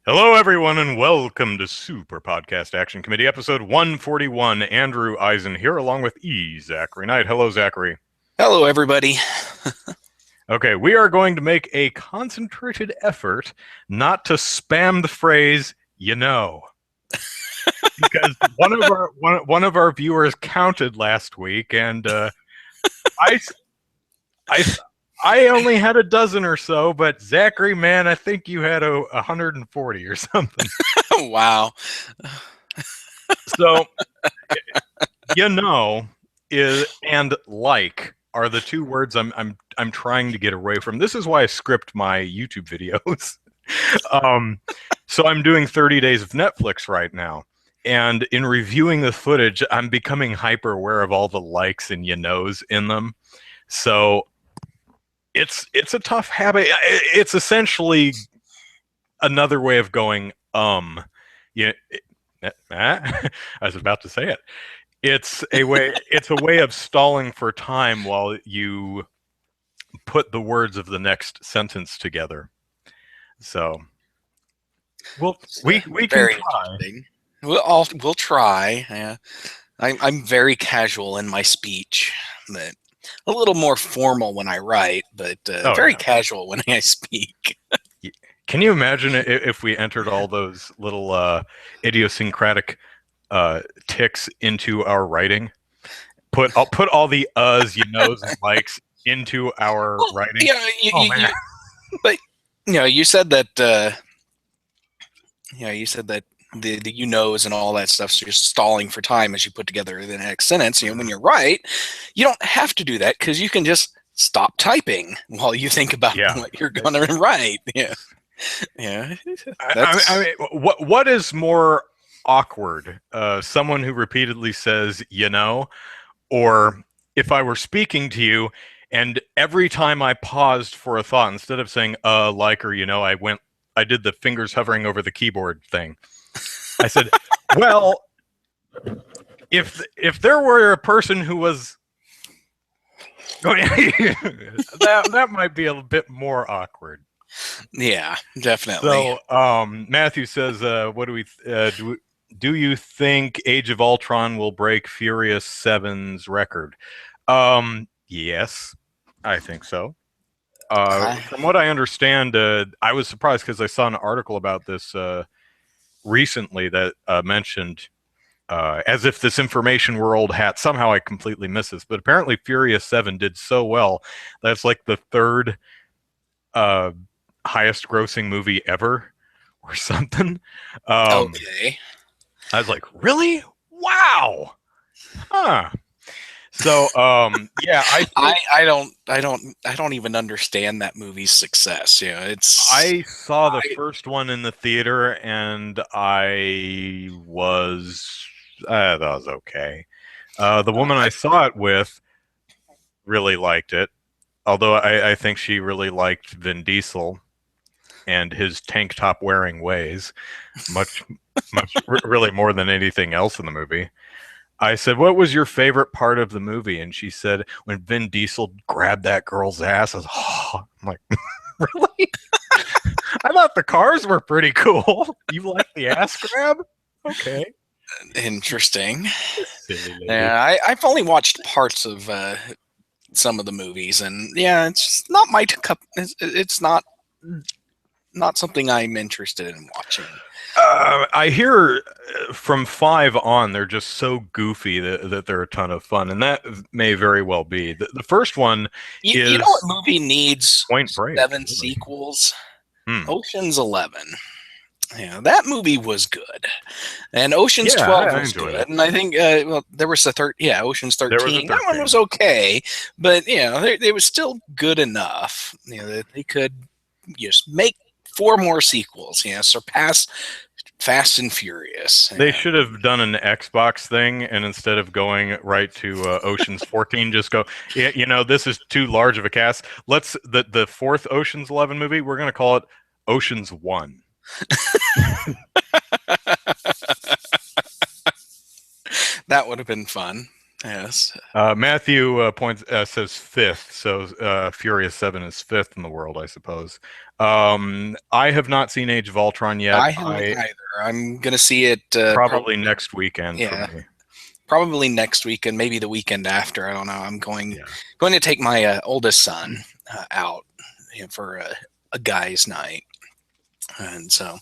Hello, everyone, and welcome to Super Podcast Action Committee, episode 141. Andrew Eisen here, along with Zachary Knight. Hello, Zachary. Hello, everybody. Okay, we are going to make a concentrated effort not to spam the phrase "you know," because one of our viewers counted last week, and I I I only had a dozen or so, but Zachary, man, I think you had 140 or something. Wow. So, you know, is and like are the two words I'm trying to get away from. This is why I script my YouTube videos. So I'm doing 30 days of Netflix right now. And in reviewing the footage, I'm becoming hyper aware of all the likes and you knows in them. So it's a tough habit. It's essentially another way of going, yeah, I was about to say it. It's a way of stalling for time while you put the words of the next sentence together. So, we can Very try. interesting. We'll try. Yeah. I'm very casual in my speech, but a little more formal when I write, but very casual when I speak. Can you imagine if we entered all those little idiosyncratic ticks into our writing? I'll put all the you knows, and likes into our writing. But you said that. You said that the you knows and all that stuff's just stalling for time as you put together the next sentence. When you're right, you don't have to do that because you can just stop typing while you think about what you're going to write. Yeah. I mean, what is more awkward? Someone who repeatedly says, you know, or if I were speaking to you and every time I paused for a thought, instead of saying like or I did the fingers hovering over the keyboard thing. I said, well, if there were a person who was that might be a bit more awkward. Yeah, definitely. So Matthew says, what do we do you think Age of Ultron will break Furious 7's record? Yes, I think so. From what I understand, I was surprised because I saw an article about this recently that mentioned, as if this information were old hat. Somehow I completely missed this, but apparently Furious 7 did so well that's like the third highest grossing movie ever or something. Okay. I was like, really? Wow. Huh. So yeah, I don't even understand that movie's success. I saw the first one in the theater and I thought it was okay. The woman I saw it with really liked it, although I think she really liked Vin Diesel and his tank top wearing ways much really more than anything else in the movie. I said, what was your favorite part of the movie? And she said, when Vin Diesel grabbed that girl's ass. I'm like, really? I thought the cars were pretty cool. You like the ass grab? Okay. Interesting. Yeah, I've only watched parts of some of the movies, and yeah, it's not my cup. It's not something I'm interested in watching. I hear from 5 on, they're just so goofy that they're a ton of fun, and that may very well be. The first one is... You know what movie needs Point Break, 7 sequels? Ocean's 11. Yeah, that movie was good, and Ocean's 12 was good, and I think there was Ocean's 13. That one was okay, but it was still good enough. That they could just make 4 more sequels. Surpass Fast and Furious. They should have done an Xbox thing, and instead of going right to Ocean's 14, just go, this is too large of a cast. Let's the fourth Ocean's 11 movie, we're going to call it Ocean's 1. That would have been fun. Yes. Matthew says fifth, so Furious 7 is fifth in the world, I suppose. I have not seen Age of Ultron yet. I haven't either. I'm gonna see it probably next weekend for me. Probably next weekend, maybe the weekend after. I don't know. I'm going to take my oldest son out for a guy's night, and so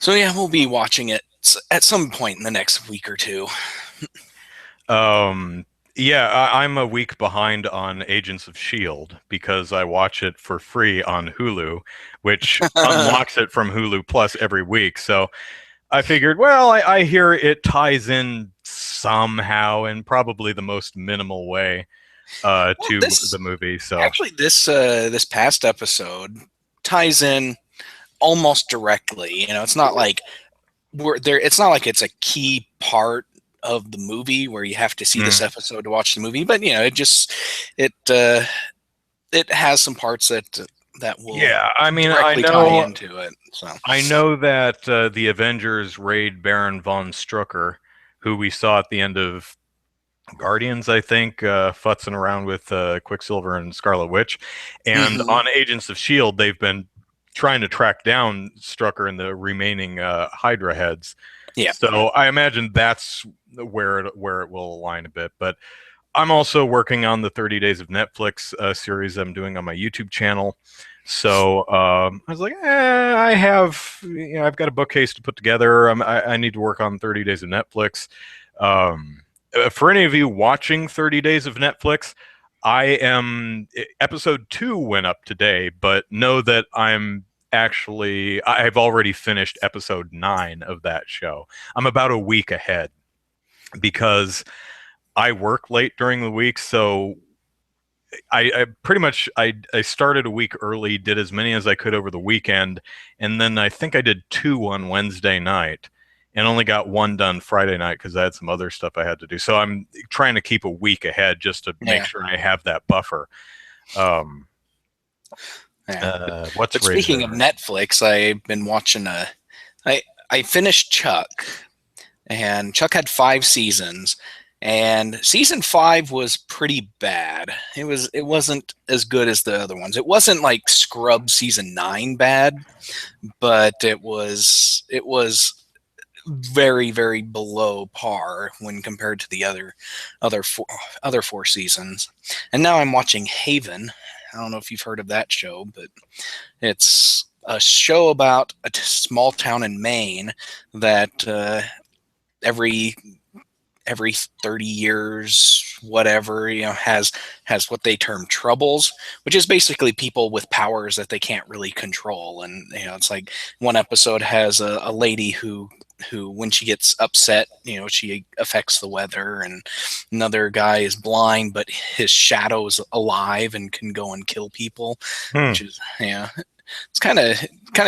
yeah, we'll be watching it at some point in the next week or two. Yeah, I'm a week behind on Agents of S.H.I.E.L.D. because I watch it for free on Hulu, which unlocks it from Hulu Plus every week. So I figured, well, I hear it ties in somehow in probably the most minimal way to the movie. So actually, this past episode ties in almost directly. It's not like it's not like it's a key part of the movie where you have to see this episode to watch the movie, but it has some parts that will I mean, directly tie into it. So I know that the Avengers raid Baron von Strucker, who we saw at the end of Guardians, I think, futzing around with Quicksilver and Scarlet Witch, and on Agents of S.H.I.E.L.D., they've been trying to track down Strucker and the remaining Hydra heads. Yeah. So I imagine that's where it will align a bit. But I'm also working on the 30 Days of Netflix series I'm doing on my YouTube channel. So I was like, I've got a bookcase to put together. I need to work on 30 Days of Netflix. For any of you watching 30 Days of Netflix, episode 2 went up today, but know that I've already finished episode 9 of that show. I'm about a week ahead because I work late during the week, so I pretty much I started a week early, did as many as I could over the weekend, and then I think I did 2 on Wednesday night and only got 1 done Friday night because I had some other stuff I had to do. So I'm trying to keep a week ahead just to make sure I have that buffer. But speaking of Netflix, I've been watching I finished Chuck, and Chuck had 5 seasons, and season 5 was pretty bad. It wasn't as good as the other ones. It wasn't like Scrub season 9 bad, but it was very, very below par when compared to the other 4 seasons. And now I'm watching Haven. I don't know if you've heard of that show, but it's a show about a small town in Maine that every 30 years, whatever, has what they term troubles, which is basically people with powers that they can't really control. And it's like one episode has a lady who when she gets upset, she affects the weather, and another guy is blind, but his shadow is alive and can go and kill people, which is, it's kind of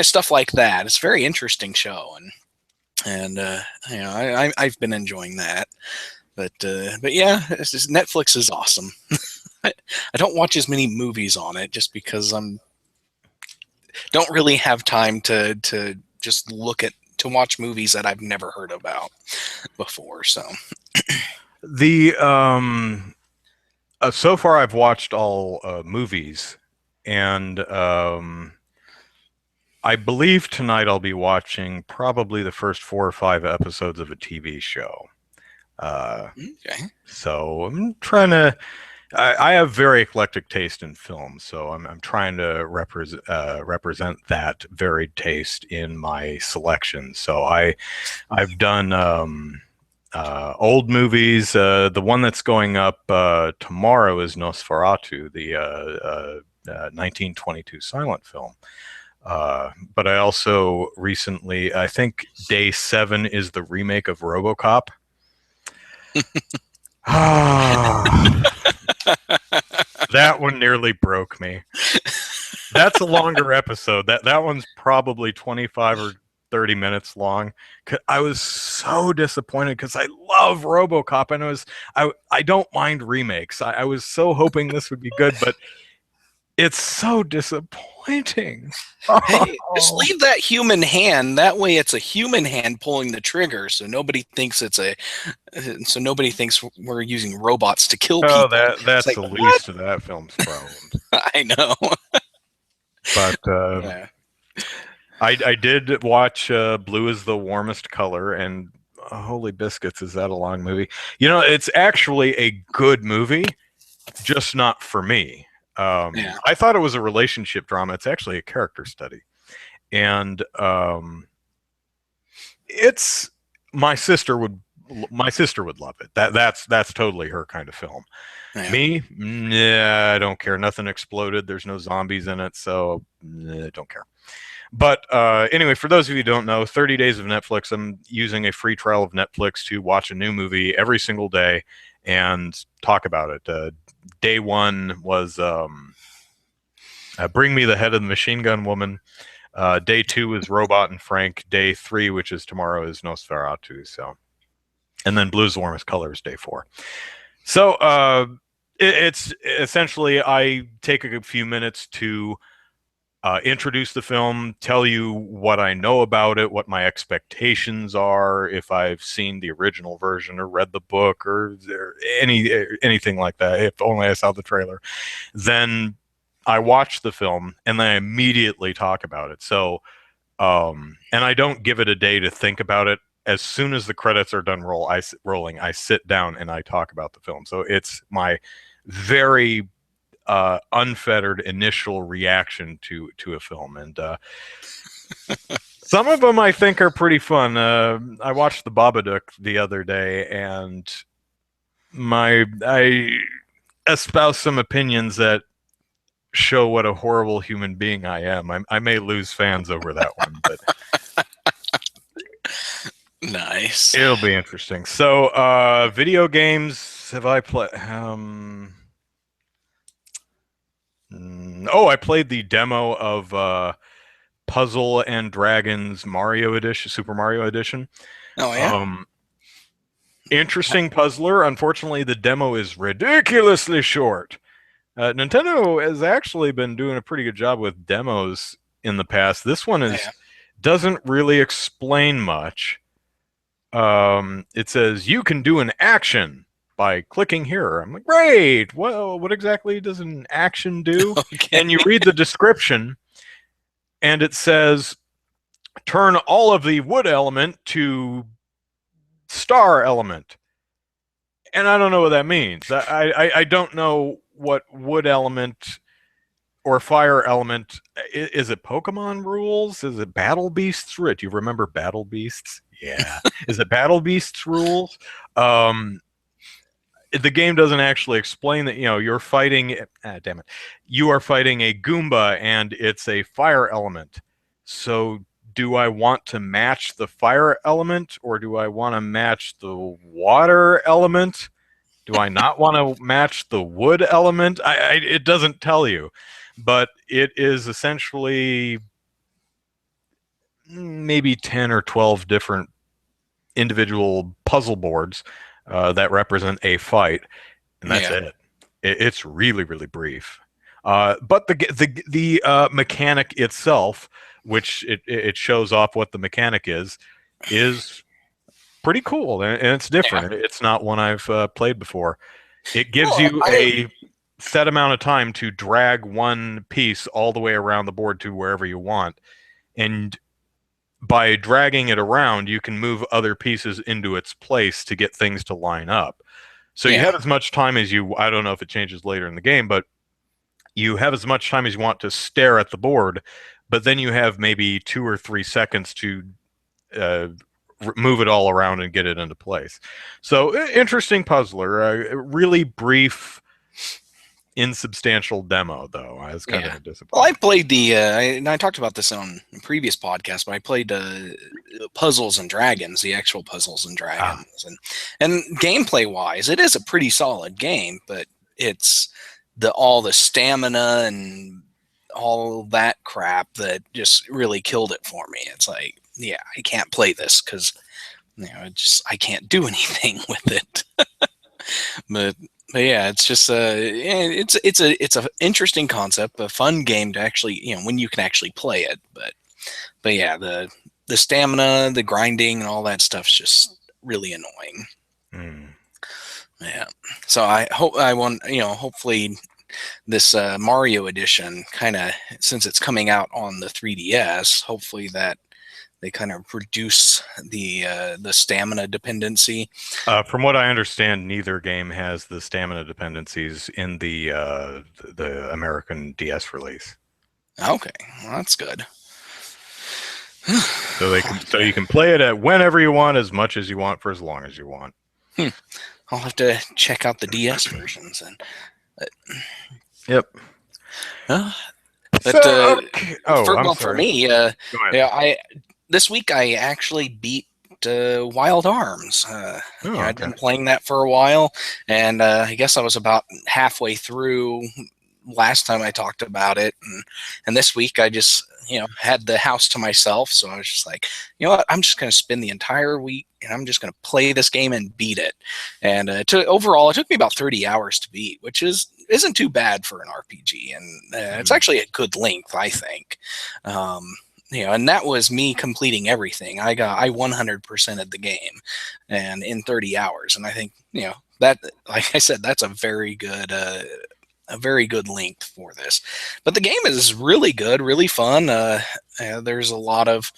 stuff like that. It's a very interesting show, and I've been enjoying that, but yeah, it's just, Netflix is awesome. I don't watch as many movies on it just because don't really have time to just to watch movies that I've never heard about before. So so far I've watched all movies, and I believe tonight I'll be watching probably the first 4 or 5 episodes of a TV show. Okay. So I'm trying to. I have very eclectic taste in film, so I'm trying to represent that varied taste in my selection. So I've done old movies. The one that's going up tomorrow is Nosferatu, the 1922 silent film. But I also recently, I think Day 7 is the remake of RoboCop. That one nearly broke me. That's a longer episode. That one's probably 25 or 30 minutes long. I was so disappointed because I love RoboCop, and I don't mind remakes. I was so hoping this would be good, but It's so disappointing. Hey, just leave that human hand. That way, it's a human hand pulling the trigger, so nobody thinks nobody thinks we're using robots to kill people. That's like, the least of that film's problems. I know. But yeah. I did watch Blue is the Warmest Color, and holy biscuits, is that a long movie? It's actually a good movie, just not for me. I thought it was a relationship drama. It's actually a character study, and it's my sister would love it. That's totally her kind of film. Yeah. Me, I don't care. Nothing exploded. There's no zombies in it, so don't care. But anyway, for those of you who don't know, 30 days of Netflix. I'm using a free trial of Netflix to watch a new movie every single day and talk about it. Day one was Bring Me the Head of the Machine Gun Woman. Day 2 is Robot and Frank. Day 3, which is tomorrow, is Nosferatu. So, and then Blue's the Warmest Color is Day 4. So it's essentially, I take a few minutes to introduce the film, tell you what I know about it, what my expectations are, if I've seen the original version or read the book or anything like that. If only I saw the trailer. Then I watch the film and then I immediately talk about it. So, and I don't give it a day to think about it. As soon as the credits are done rolling, I sit down and I talk about the film. So it's my very unfettered initial reaction to a film, and some of them I think are pretty fun. I watched The Babadook the other day, and I espouse some opinions that show what a horrible human being I am. I may lose fans over that one, but nice. It'll be interesting. So, video games have I played? I played the demo of Puzzle and Dragons Mario Edition, Super Mario Edition. Oh yeah. Interesting puzzler. Unfortunately, the demo is ridiculously short. Nintendo has actually been doing a pretty good job with demos in the past. This one doesn't really explain much. It says you can do an action by clicking here. I'm like, great. Well, what exactly does an action do? Okay. And you read the description, and it says, turn all of the wood element to star element. And I don't know what that means. I don't know what wood element or fire element. Is it Pokemon rules? Is it Battle Beasts? Do you remember Battle Beasts? Yeah. Is it Battle Beasts rules? The game doesn't actually explain that, you're fighting, you are fighting a Goomba and it's a fire element. So do I want to match the fire element or do I want to match the water element? Do I not want to match the wood element? It doesn't tell you, but it is essentially maybe 10 or 12 different individual puzzle boards that represent a fight, and that's it. It's really, really brief. But the mechanic itself, which it shows off what the mechanic is pretty cool, and it's different. It's not one I've played before. It gives you a set amount of time to drag one piece all the way around the board to wherever you want, and by dragging it around, you can move other pieces into its place to get things to line up. So you have as much time as I don't know if it changes later in the game, but you have as much time as you want to stare at the board, but then you have maybe 2 or 3 seconds to move it all around and get it into place. So interesting puzzler, really brief, insubstantial demo, though. I was kind of disappointed. Well, I played I talked about this on a previous podcast, but I played Puzzles and Dragons, the actual Puzzles and Dragons, and gameplay wise, it is a pretty solid game, but it's all the stamina and all that crap that just really killed it for me. It's like, I can't play this because I can't do anything with it. But yeah, it's just it's a interesting concept, a fun game to actually, when you can actually play it. But yeah, the stamina, the grinding, and all that stuff's just really annoying. Yeah. So hopefully this Mario edition, kind of, since it's coming out on the 3DS, hopefully that they kind of reduce the stamina dependency. From what I understand, neither game has the stamina dependencies in the American DS release. Okay, well, that's good. So you can play it at whenever you want, as much as you want, for as long as you want. I'll have to check out the DS versions then. Yep. For me, this week I actually beat Wild Arms. I'd been playing that for a while, and I guess I was about halfway through last time I talked about it, and this week I just had the house to myself, so I was just like, you know what, I'm just going to spend the entire week and I'm just going to play this game and beat it. And overall, it took me about 30 hours to beat, which isn't too bad for an RPG, and it's actually a good length, I think. And that was me completing everything. I 100%ed the game, and in 30 hours, and I think that, like I said, that's a very good length for this. But the game is really good, really fun. There's a lot of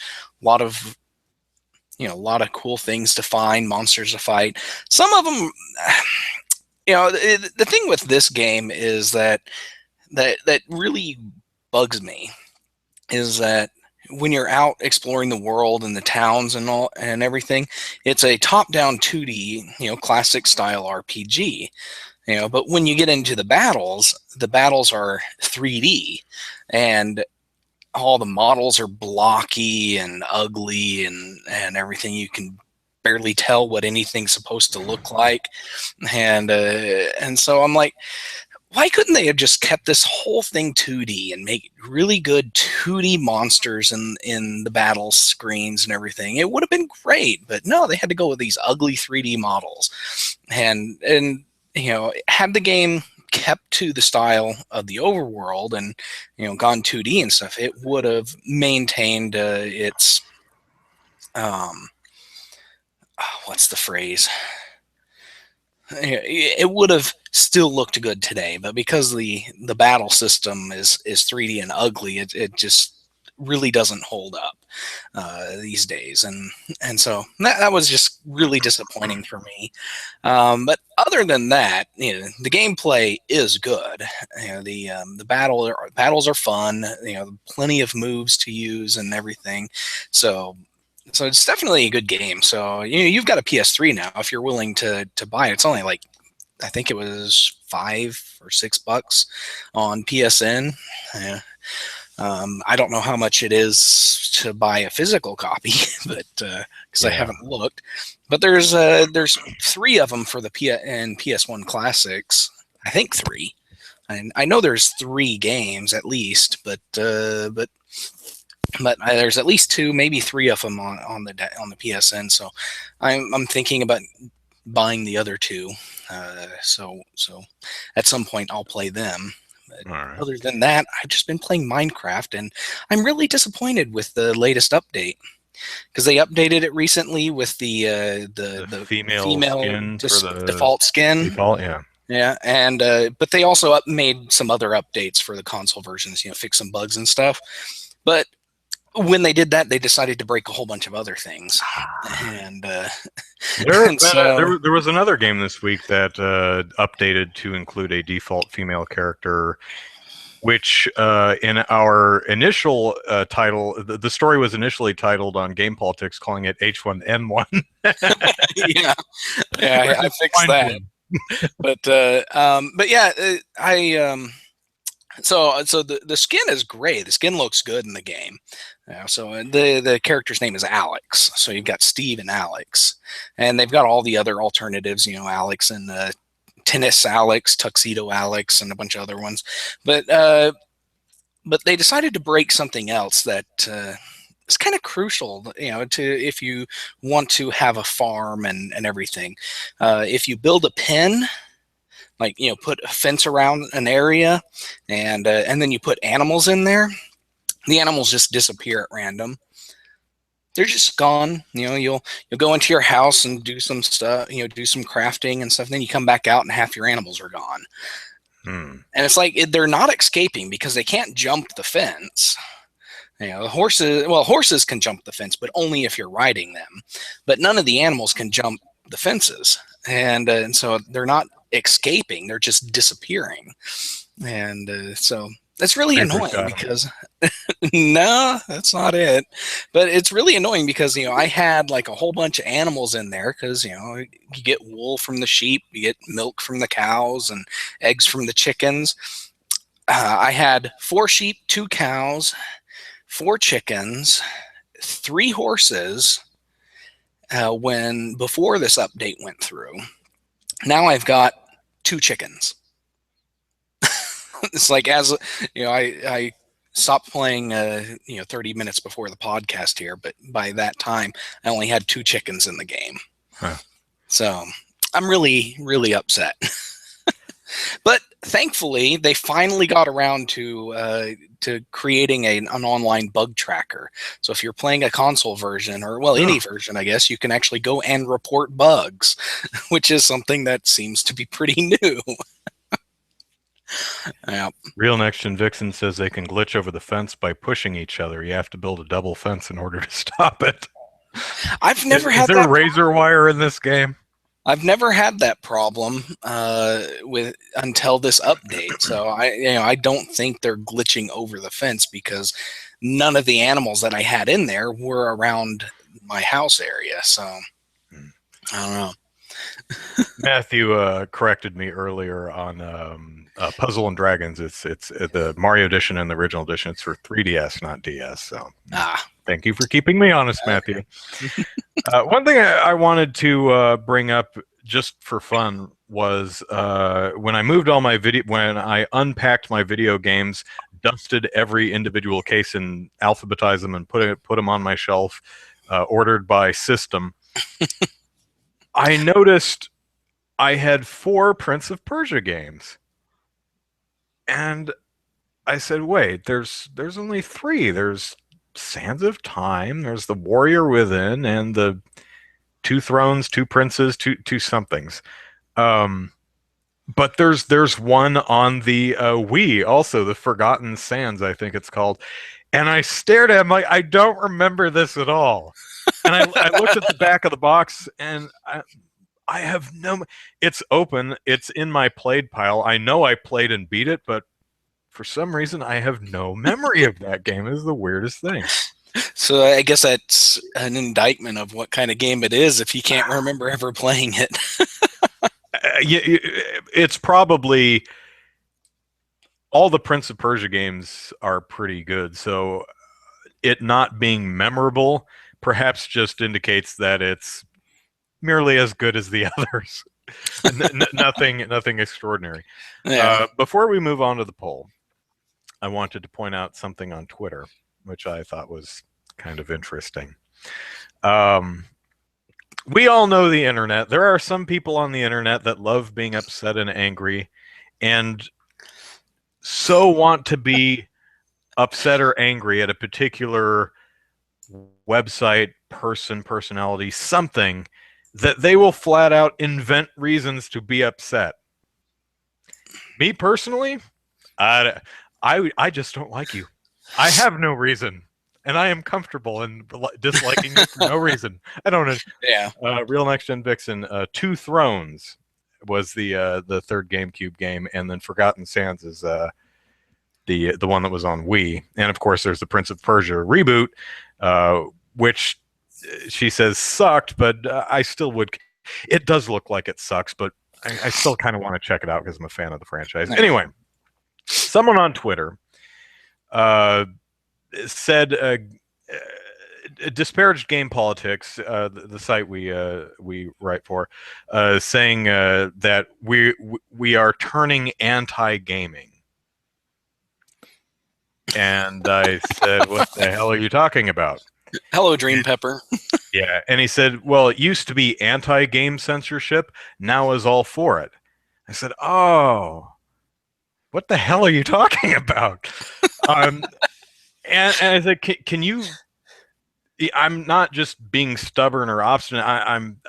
cool things to find, monsters to fight. Some of them, the thing with this game is that really bugs me is that when you're out exploring the world and the towns and all and everything, it's a top-down 2D, classic style RPG. But when you get into the battles are 3D, and all the models are blocky and ugly and everything. You can barely tell what anything's supposed to look like, and so I'm like, why couldn't they have just kept this whole thing 2D and make really good 2D monsters in the battle screens and everything? It would have been great, but no, they had to go with these ugly 3D models, and had the game kept to the style of the overworld and gone 2D and stuff, it would have maintained its what's the phrase? It would have still looked good today, but because the battle system is 3D and ugly, it just really doesn't hold up these days, and so that was just really disappointing for me. But other than that, the gameplay is good. The battles are fun. Plenty of moves to use and everything. So it's definitely a good game. So you've got a PS3 now. If you're willing to buy it, it's only like, I think it was $5 or $6 on PSN. I don't know how much it is to buy a physical copy, but because I haven't looked. But there's 3 of them for the PS1 classics. I think 3. And I know there's 3 games at least, but there's at least 2, maybe 3 of them on the PSN. So I'm thinking about buying the other 2. So at some point I'll play them. Right. Other than that, I've just been playing Minecraft, and I'm really disappointed with the latest update, because they updated it recently with the female skin default skin. Default, yeah. Yeah, and but they also made some other updates for the console versions, fix some bugs and stuff. But when they did that, they decided to break a whole bunch of other things. And there was another game this week that updated to include a default female character, which in our initial title, the story was initially titled on Game Politics, calling it H1N1. yeah, I fixed that. But yeah, So the skin is great. The skin looks good in the game. So the character's name is Alex. So you've got Steve and Alex, and they've got all the other alternatives. Alex and Tennis Alex, Tuxedo Alex, and a bunch of other ones. But they decided to break something else that is kind of crucial. To if you want to have a farm and everything. If you build a pen, like, put a fence around an area, and then you put animals in there, the animals just disappear at random. They're just gone. You'll go into your house and do some stuff, do some crafting and stuff. And then you come back out and half your animals are gone. And it's like they're not escaping because they can't jump the fence. Horses can jump the fence, but only if you're riding them. But none of the animals can jump the fences, and so they're not escaping; they're just disappearing. And so that's really annoying because no, that's not it. But it's really annoying because I had like a whole bunch of animals in there because you get wool from the sheep, you get milk from the cows, and eggs from the chickens. I had 4 sheep, 2 cows, 4 chickens, 3 horses before this update went through. Now I've got 2 chickens. It's like, as I stopped playing 30 minutes before the podcast here, but by that time I only had 2 chickens in the game. So I'm really, really upset. But thankfully, they finally got around to creating an online bug tracker. So if you're playing a console version, or any version, I guess, you can actually go and report bugs, which is something that seems to be pretty new. Yeah. Real Next Gen Vixen says they can glitch over the fence by pushing each other. You have to build a double fence in order to stop it. I've never had that. Is there razor wire in this game? I've never had that problem until this update. So I don't think they're glitching over the fence because none of the animals that I had in there were around my house area. So I don't know. Matthew corrected me earlier on Puzzle and Dragons. It's the Mario edition and the original edition. It's for 3DS, not DS. So thank you for keeping me honest, Matthew. One thing I wanted to bring up just for fun was when I moved all my when I unpacked my video games, dusted every individual case and alphabetized them and put them on my shelf, ordered by system. I noticed I had 4 Prince of Persia games, and I said, "Wait, there's only 3. There's Sands of Time, there's the Warrior Within, and the 2 Thrones, 2 Princes, 2 somethings." But there's one on the Wii, also the Forgotten Sands, I think it's called. And I stared at him like, I don't remember this at all. And I looked at the back of the box, and I have no. It's open. It's in my played pile. I know I played and beat it, but for some reason I have no memory of that game. It is the weirdest thing. So I guess that's an indictment of what kind of game it is if you can't remember ever playing it. It's probably all the Prince of Persia games are pretty good. So it not being memorable perhaps just indicates that it's merely as good as the others. Nothing extraordinary. Yeah. Before we move on to the poll, I wanted to point out something on Twitter, which I thought was kind of interesting. We all know the internet. There are some people on the internet that love being upset and angry, and so want to be upset or angry at a particular website, personality, something, that they will flat out invent reasons to be upset. Me personally, I just don't like you. I have no reason, and I am comfortable in disliking you for no reason. I don't know. Yeah. Real Next Gen Vixen, 2 Thrones was the third GameCube game, and then Forgotten Sands is the one that was on Wii, and of course there's the Prince of Persia reboot, which she says sucked, but I still would. It does look like it sucks, but I still kind of want to check it out because I'm a fan of the franchise. Anyway, someone on Twitter said disparaged Game Politics, the site we write for, saying that we are turning anti-gaming. And I said, "What the hell are you talking about?" Hello, Dream Pepper. Yeah, and he said, "Well, it used to be anti-game censorship, now is all for it." I said, "Oh, what the hell are you talking about?" and I said, "Can you?" I'm not just being stubborn or obstinate. I'm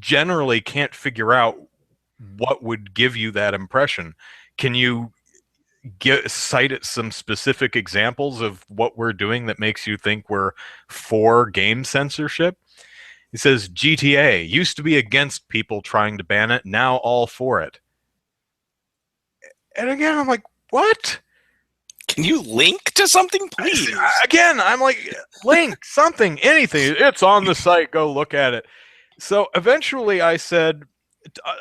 generally can't figure out what would give you that impression. Can you cite some specific examples of what we're doing that makes you think we're for game censorship? He says GTA used to be against people trying to ban it, now all for it. And again, I'm like, what? Can you link to something, please? Again, I'm like, link, something, anything. It's on the site. Go look at it. So eventually I said,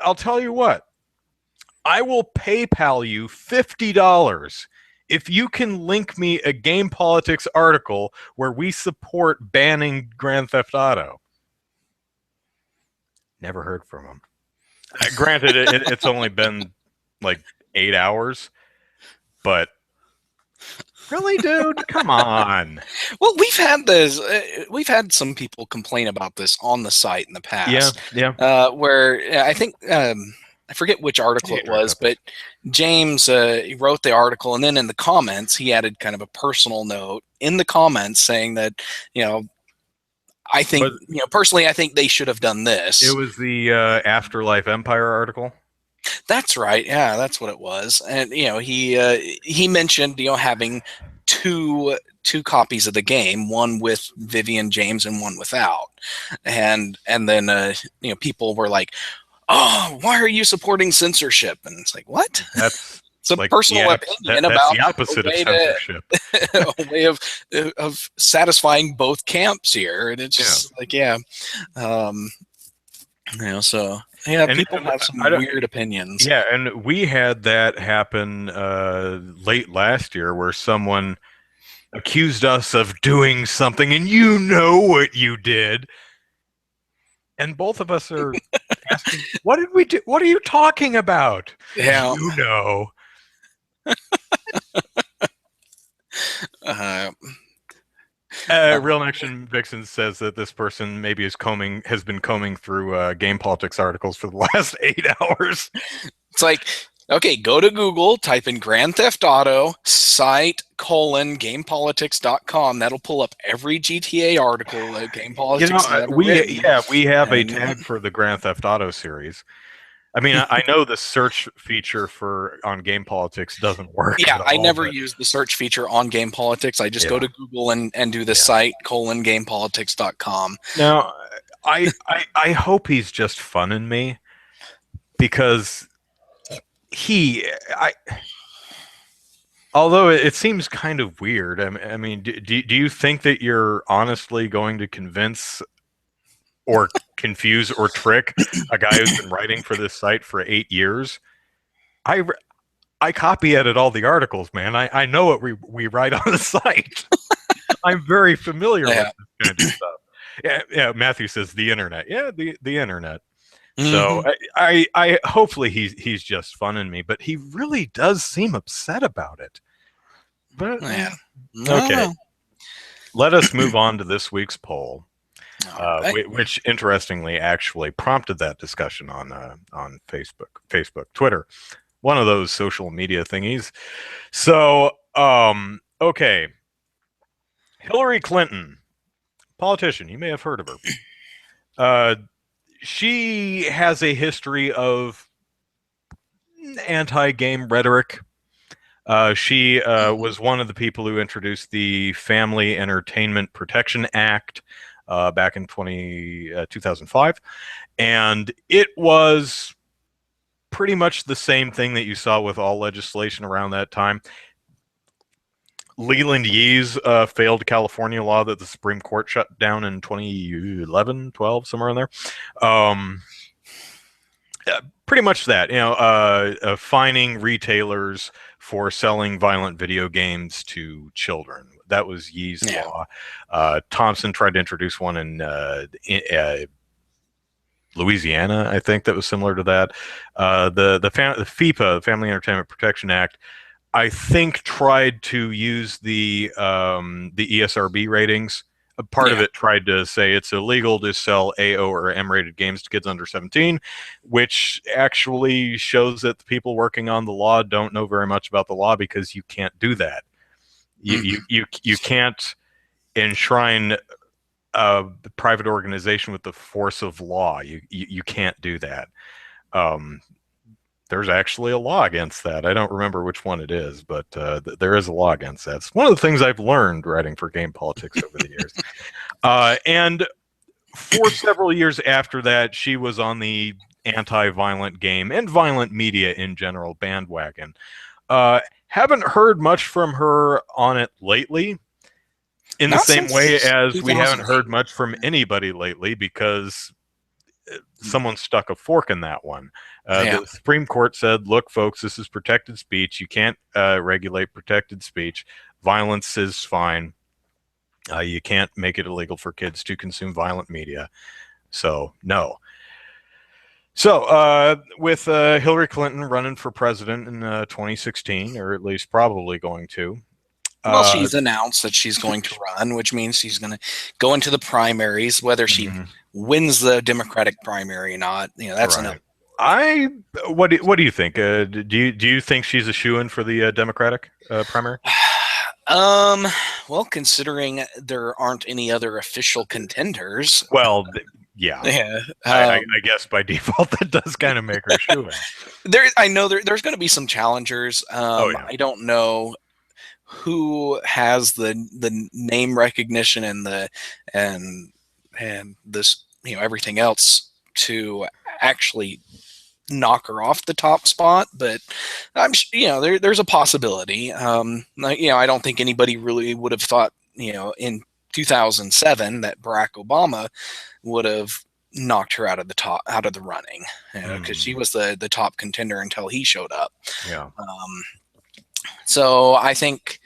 I'll tell you what. I will PayPal you $50 if you can link me a Game Politics article where we support banning Grand Theft Auto. Never heard from him. Granted, it's only been like 8 hours, but really, dude, come on. Well, we've had this. We've had some people complain about this on the site in the past. Yeah. Where I think I forget which article it was, but James he wrote the article, and then in the comments he added kind of a personal note in the comments saying that I think personally I think they should have done this. It was the Afterlife Empire article. That's right. Yeah, that's what it was. And he mentioned having two copies of the game, one with Vivian James and one without. And then people were like, "Oh, why are you supporting censorship?" And it's like, what? That's it's a like personal opinion about the opposite of censorship. A way of satisfying both camps here. And it's just so yeah, and people have some weird opinions. Yeah, and we had that happen late last year where someone accused us of doing something, and you know what you did. And both of us are asking, what did we do? What are you talking about? Yeah. You know. Real Action Vixen says that this person maybe has been combing through game politics articles for the last 8 hours. It's like, okay, go to Google, type in Grand Theft Auto, site gamepolitics.com. That'll pull up every GTA article at Game Politics. We have a tag for the Grand Theft Auto series. I mean, I know the search feature on Game Politics doesn't work. Yeah, I never use the search feature on Game Politics. I just go to Google and do the site gamepolitics.com. Now, I hope he's just funning me because although it seems kind of weird. I mean, do you think that you're honestly going to convince or confuse or trick a guy who's been writing for this site for 8 years? I copy edit all the articles, man. I know what we write on the site. I'm very familiar with this kind of stuff. Yeah. Matthew says the internet. Yeah, the internet. Mm-hmm. So I hopefully he's just funning me, but he really does seem upset about it. But okay, let us move on to this week's poll. Which interestingly actually prompted that discussion on Facebook, Twitter, one of those social media thingies. So, okay, Hillary Clinton, politician, you may have heard of her. She has a history of anti-game rhetoric. She was one of the people who introduced the Family Entertainment Protection Act back in 2005, and it was pretty much the same thing that you saw with all legislation around that time. Leland Yee's failed California law that the Supreme Court shut down in 2011, 12, somewhere in there. Pretty much that, fining retailers for selling violent video games to children. That was Yee's law. Thompson tried to introduce one in Louisiana, I think, that was similar to that. The FEPA, the Family Entertainment Protection Act, I think tried to use the ESRB ratings part of it tried to say it's illegal to sell AO or M-rated games to kids under 17, which actually shows that the people working on the law don't know very much about the law, because you can't do that. You can't enshrine a private organization with the force of law. You can't do that. There's actually a law against that. I don't remember which one it is, but there is a law against that. It's one of the things I've learned writing for Game Politics over the years. And for several years after that, she was on the anti-violent game and violent media in general bandwagon. Haven't heard much from her on it lately, in the same way as we haven't heard much from anybody lately, because someone stuck a fork in that one. The Supreme Court said, look, folks, this is protected speech. You can't regulate protected speech. Violence is fine. You can't make it illegal for kids to consume violent media. So, no. So, with Hillary Clinton running for president in 2016, or at least probably going to. Well, she's announced that she's going to run, which means she's going to go into the primaries. Whether she wins the Democratic primary or not, that's another. What do you think? Do you think she's a shoo-in for the Democratic primary? Well, considering there aren't any other official contenders. Well, yeah. I guess by default that does kind of make her shoo-in. I know there's going to be some challengers. I don't know who has the name recognition and this everything else to actually knock her off the top spot, but I'm there's a possibility. I don't think anybody really would have thought in 2007 that Barack Obama would have knocked her out of the running, because she was the top contender until he showed up. So I think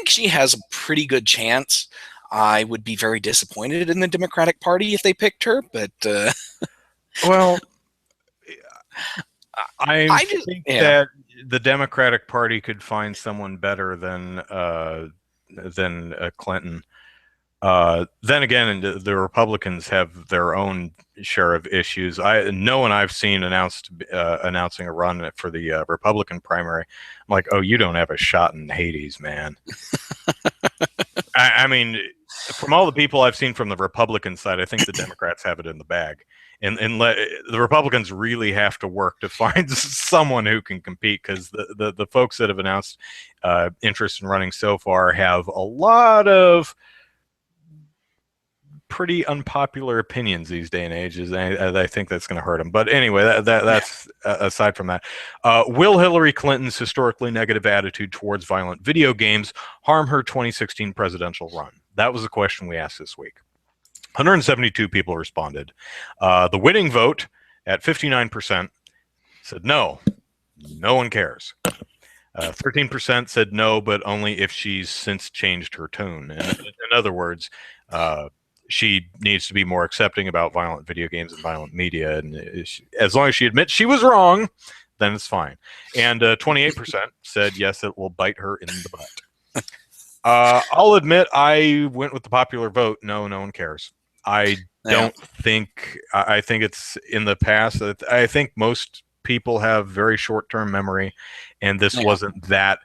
she has a pretty good chance. I would be very disappointed in the Democratic Party if they picked her, but well, I think that the Democratic Party could find someone better than Clinton. Then again, the Republicans have their own share of issues. No one I've seen announcing a run for the Republican primary. I'm like, oh, you don't have a shot in Hades, man. I mean, from all the people I've seen from the Republican side, I think the Democrats have it in the bag. And the Republicans really have to work to find someone who can compete, because the folks that have announced interest in running so far have a lot of pretty unpopular opinions these day and ages, and I think that's going to hurt them. But anyway, that's aside from that. Will Hillary Clinton's historically negative attitude towards violent video games harm her 2016 presidential run? That was the question we asked this week. 172 people responded. The winning vote at 59% said no. No one cares. 13% said no, but only if she's since changed her tone. In other words, she needs to be more accepting about violent video games and violent media. And as long as she admits she was wrong, then it's fine. And 28% said yes, it will bite her in the butt. I'll admit I went with the popular vote. No one cares. I don't think, I think it's in the past. I think most people have very short-term memory, and this wasn't that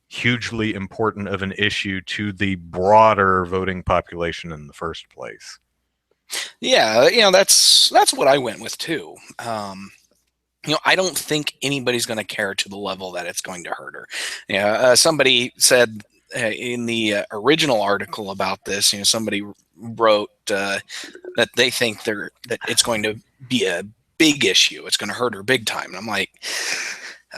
hugely important of an issue to the broader voting population in the first place. Yeah, that's what I went with too. I don't think anybody's going to care to the level that it's going to hurt her. Somebody said in the original article about this, somebody wrote that they think that it's going to be a big issue. It's going to hurt her big time. And I'm like,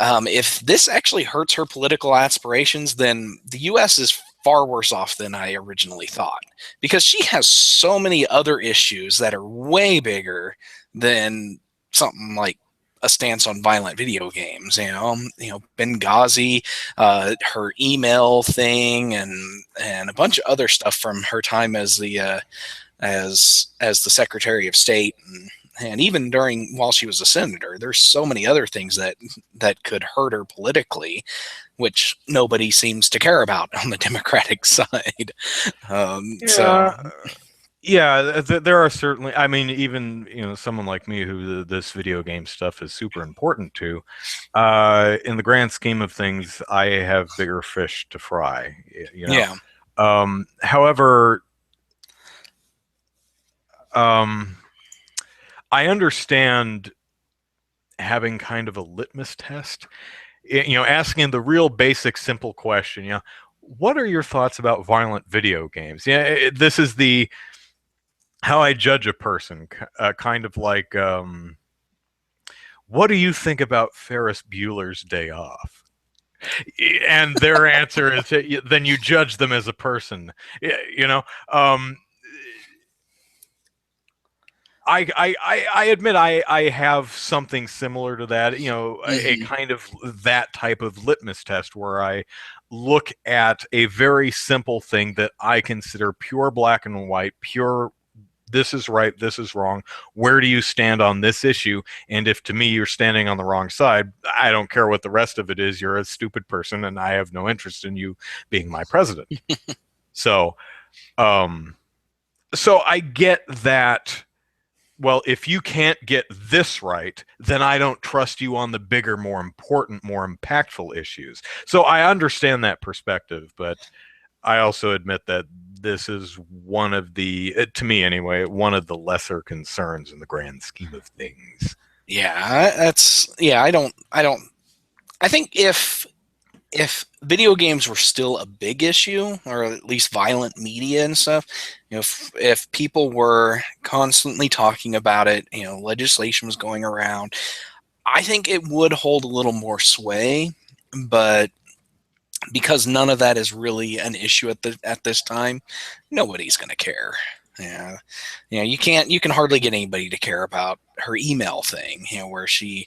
if this actually hurts her political aspirations, then the U.S. is far worse off than I originally thought, because she has so many other issues that are way bigger than something like a stance on violent video games. Benghazi, her email thing, and a bunch of other stuff from her time as the Secretary of State, and even while she was a senator. There's so many other things that could hurt her politically, which nobody seems to care about on the Democratic side. So Yeah, there are certainly. I mean, even someone like me who this video game stuff is super important to. In the grand scheme of things, I have bigger fish to fry. Yeah. However, I understand having kind of a litmus test. Asking the real basic, simple question. What are your thoughts about violent video games? Yeah, this is the how I judge a person, kind of like, what do you think about Ferris Bueller's Day Off? And their answer is, then you judge them as a person. Um, I admit I have something similar to that. A kind of that type of litmus test where I look at a very simple thing that I consider pure black and white, pure this is right, this is wrong. Where do you stand on this issue? And if to me you're standing on the wrong side, I don't care what the rest of it is. You're a stupid person, and I have no interest in you being my president. So I get that. Well, if you can't get this right, then I don't trust you on the bigger, more important, more impactful issues. So I understand that perspective, but I also admit that this is one of the, to me anyway, one of the lesser concerns in the grand scheme of things. Yeah, I think if video games were still a big issue, or at least violent media and stuff, if people were constantly talking about it, legislation was going around, I think it would hold a little more sway. But because none of that is really an issue at this time, nobody's going to care. Yeah, you can hardly get anybody to care about her email thing, where she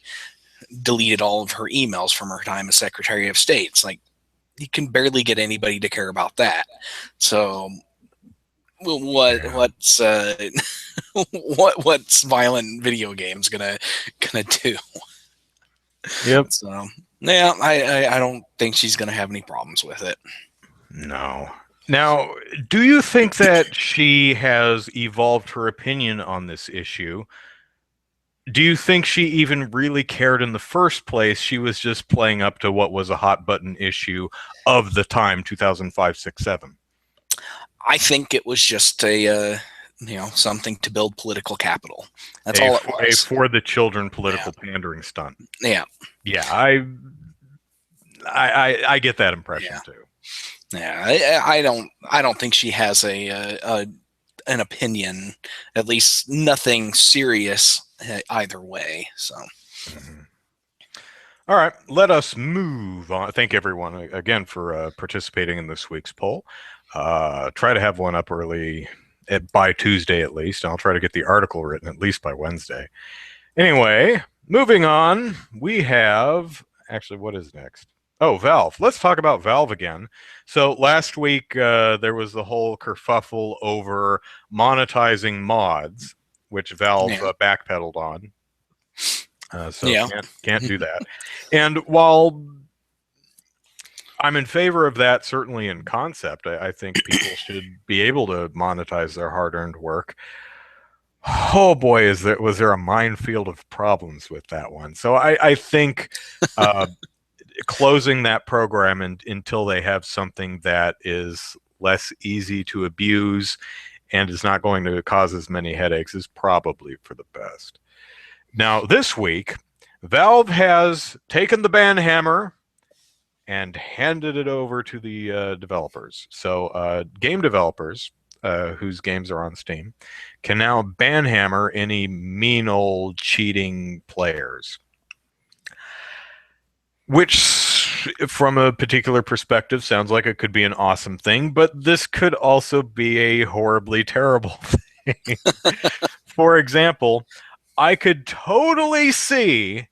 deleted all of her emails from her time as Secretary of State. It's like, you can barely get anybody to care about that. So what's what's violent video games gonna do? Yep. So yeah, I don't think she's gonna have any problems with it. No. Now, do you think that she has evolved her opinion on this issue? Do you think she even really cared in the first place? She was just playing up to what was a hot button issue of the time, 2005, 6, 7. I think it was just a something to build political capital. That's all it was. A for the children political pandering stunt. Yeah. Yeah, I get that impression too. Yeah, I don't think she has an opinion, at least nothing serious either way. So. All right, let us move on. Thank everyone again for participating in this week's poll. Try to have one up early by Tuesday at least. I'll try to get the article written at least by Wednesday. Anyway, moving on, we have actually what is next? Oh, Valve. Let's talk about Valve again. So last week there was the whole kerfuffle over monetizing mods, which Valve backpedaled on. Can't do that. And while I'm in favor of that, certainly in concept, I think people should be able to monetize their hard-earned work. Oh boy, was there a minefield of problems with that one. So I think closing that program until they have something that is less easy to abuse and is not going to cause as many headaches is probably for the best. Now, this week, Valve has taken the banhammer and handed it over to the developers. So game developers whose games are on Steam can now banhammer any mean old cheating players. Which, from a particular perspective, sounds like it could be an awesome thing, but this could also be a horribly terrible thing. For example, I could totally see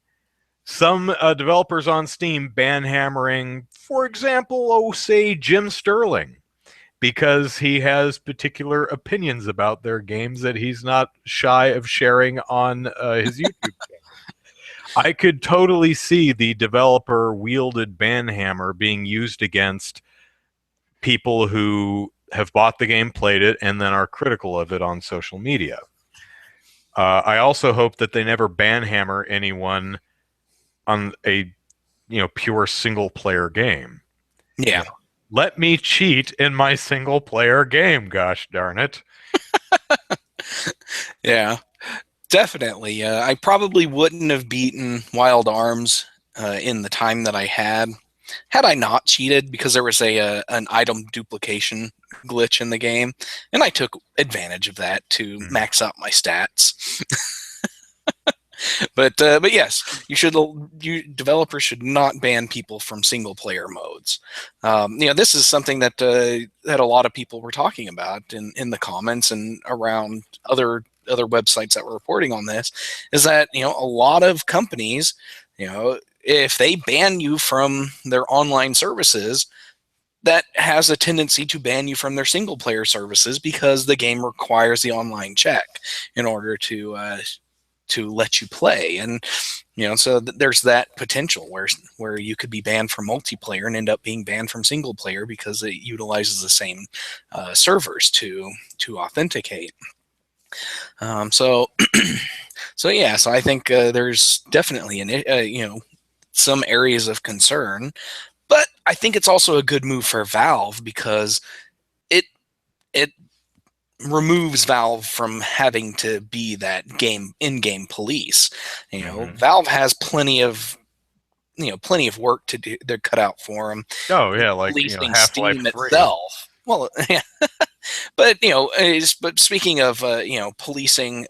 some developers on Steam banhammering, for example, say Jim Sterling, because he has particular opinions about their games that he's not shy of sharing on his YouTube channel. I could totally see the developer wielded banhammer being used against people who have bought the game, played it, and then are critical of it on social media. I also hope that they never banhammer anyone on a pure single player game. Yeah. Let me cheat in my single player game, gosh darn it. Yeah, definitely. I probably wouldn't have beaten Wild Arms in the time that I had I not cheated, because there was an item duplication glitch in the game, and I took advantage of that to max out my stats. But yes, developers should not ban people from single player modes. This is something that a lot of people were talking about in the comments and around other websites that were reporting on this, is that a lot of companies, if they ban you from their online services, that has a tendency to ban you from their single player services, because the game requires the online check in order to let you play. And so there's that potential where you could be banned from multiplayer and end up being banned from single player because it utilizes the same servers to authenticate. So I think there's definitely some areas of concern, but I think it's also a good move for Valve, because it removes Valve from having to be that in-game police. Valve has plenty of work to do. They're cut out for them. Oh yeah, like policing Half-Life Steam 3. itself. Well, yeah. But speaking of policing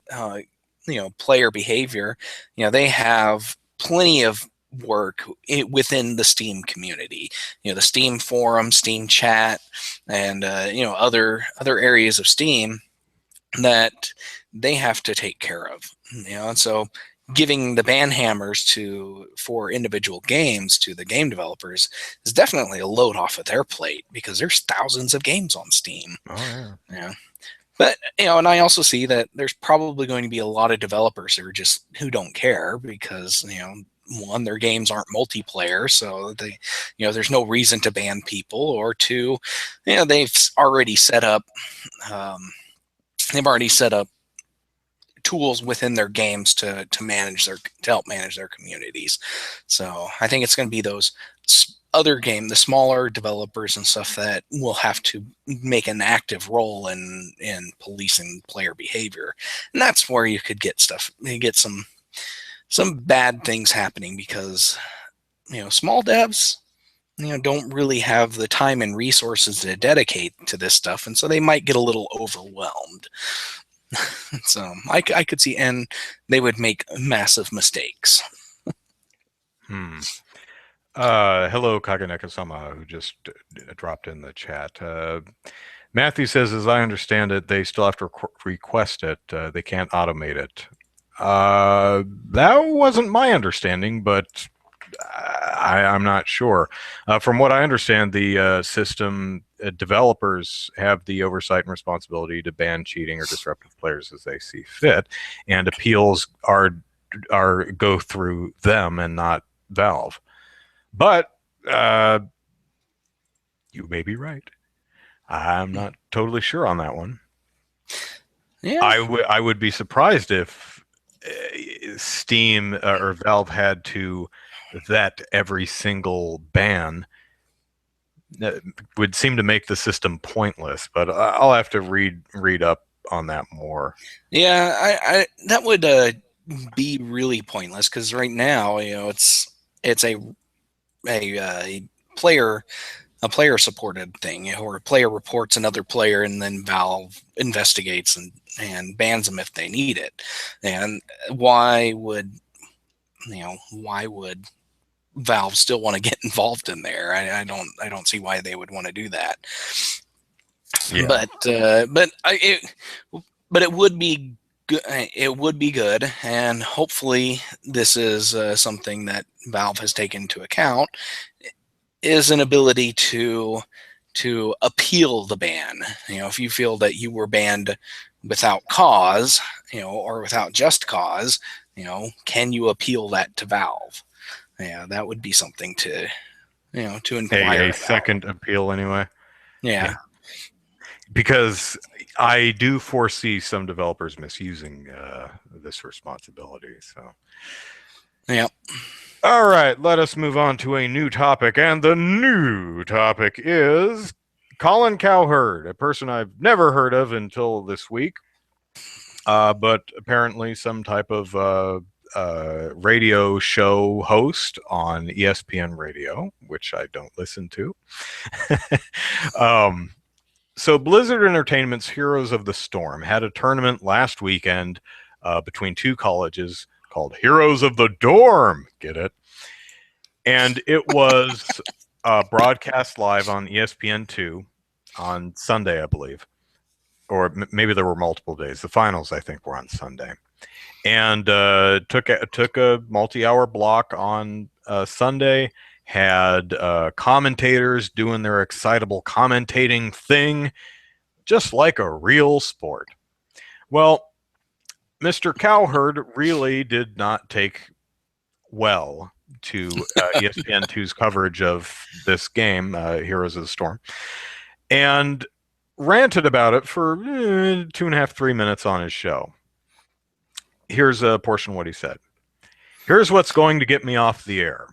player behavior, they have plenty of work within the Steam community. The Steam forum, Steam chat, and other areas of Steam that they have to take care of. And so giving the banhammers for individual games to the game developers is definitely a load off of their plate, because there's thousands of games on Steam. Oh yeah. But and I also see that there's probably going to be a lot of developers who don't care, because one, their games aren't multiplayer, so there's no reason to ban people, or two, they've already set up tools within their games to help manage their communities. So I think it's going to be those the smaller developers and stuff that will have to make an active role in policing player behavior, and that's where you could get some bad things happening, because small devs don't really have the time and resources to dedicate to this stuff, and so they might get a little overwhelmed. So I could see, and they would make massive mistakes. Hello, Kaganeka-sama, who just dropped in the chat. Matthew says, as I understand it, they still have to request it. They can't automate it. That wasn't my understanding, but I'm not sure. From what I understand, the system developers have the oversight and responsibility to ban cheating or disruptive players as they see fit, and appeals are go through them and not Valve. But you may be right. I'm not totally sure on that one. Yeah. I would be surprised if Steam or Valve had to vet every single ban. That would seem to make the system pointless, but I'll have to read up on that more. Yeah, I that would be really pointless, because right now it's a player supported thing, or a player reports another player, and then Valve investigates and bans them if they need it. And why would Valve still want to get involved in there? I don't see why they would want to do that. Yeah. But it would be good. It would be good, and hopefully this is something that Valve has taken into account, is an ability to appeal the ban. If you feel that you were banned without cause, or without just cause, can you appeal that to Valve? Yeah, that would be something to inquire a second appeal anyway. Yeah. because I do foresee some developers misusing this responsibility. So, yeah. All right, let us move on to a new topic, and the new topic is Colin Cowherd, a person I've never heard of until this week, but apparently some type of radio show host on ESPN radio, which I don't listen to. So Blizzard Entertainment's Heroes of the Storm had a tournament last weekend between two colleges called Heroes of the Dorm. Get it? And it was broadcast live on ESPN2 on Sunday, I believe. Or maybe there were multiple days. The finals, I think, were on Sunday. And took a multi-hour block on Sunday, had commentators doing their excitable commentating thing, just like a real sport. Well, Mr. Cowherd really did not take well to ESPN2's coverage of this game, Heroes of the Storm, and ranted about it for 2.5, 3 minutes on his show. Here's a portion of what he said. Here's what's going to get me off the air.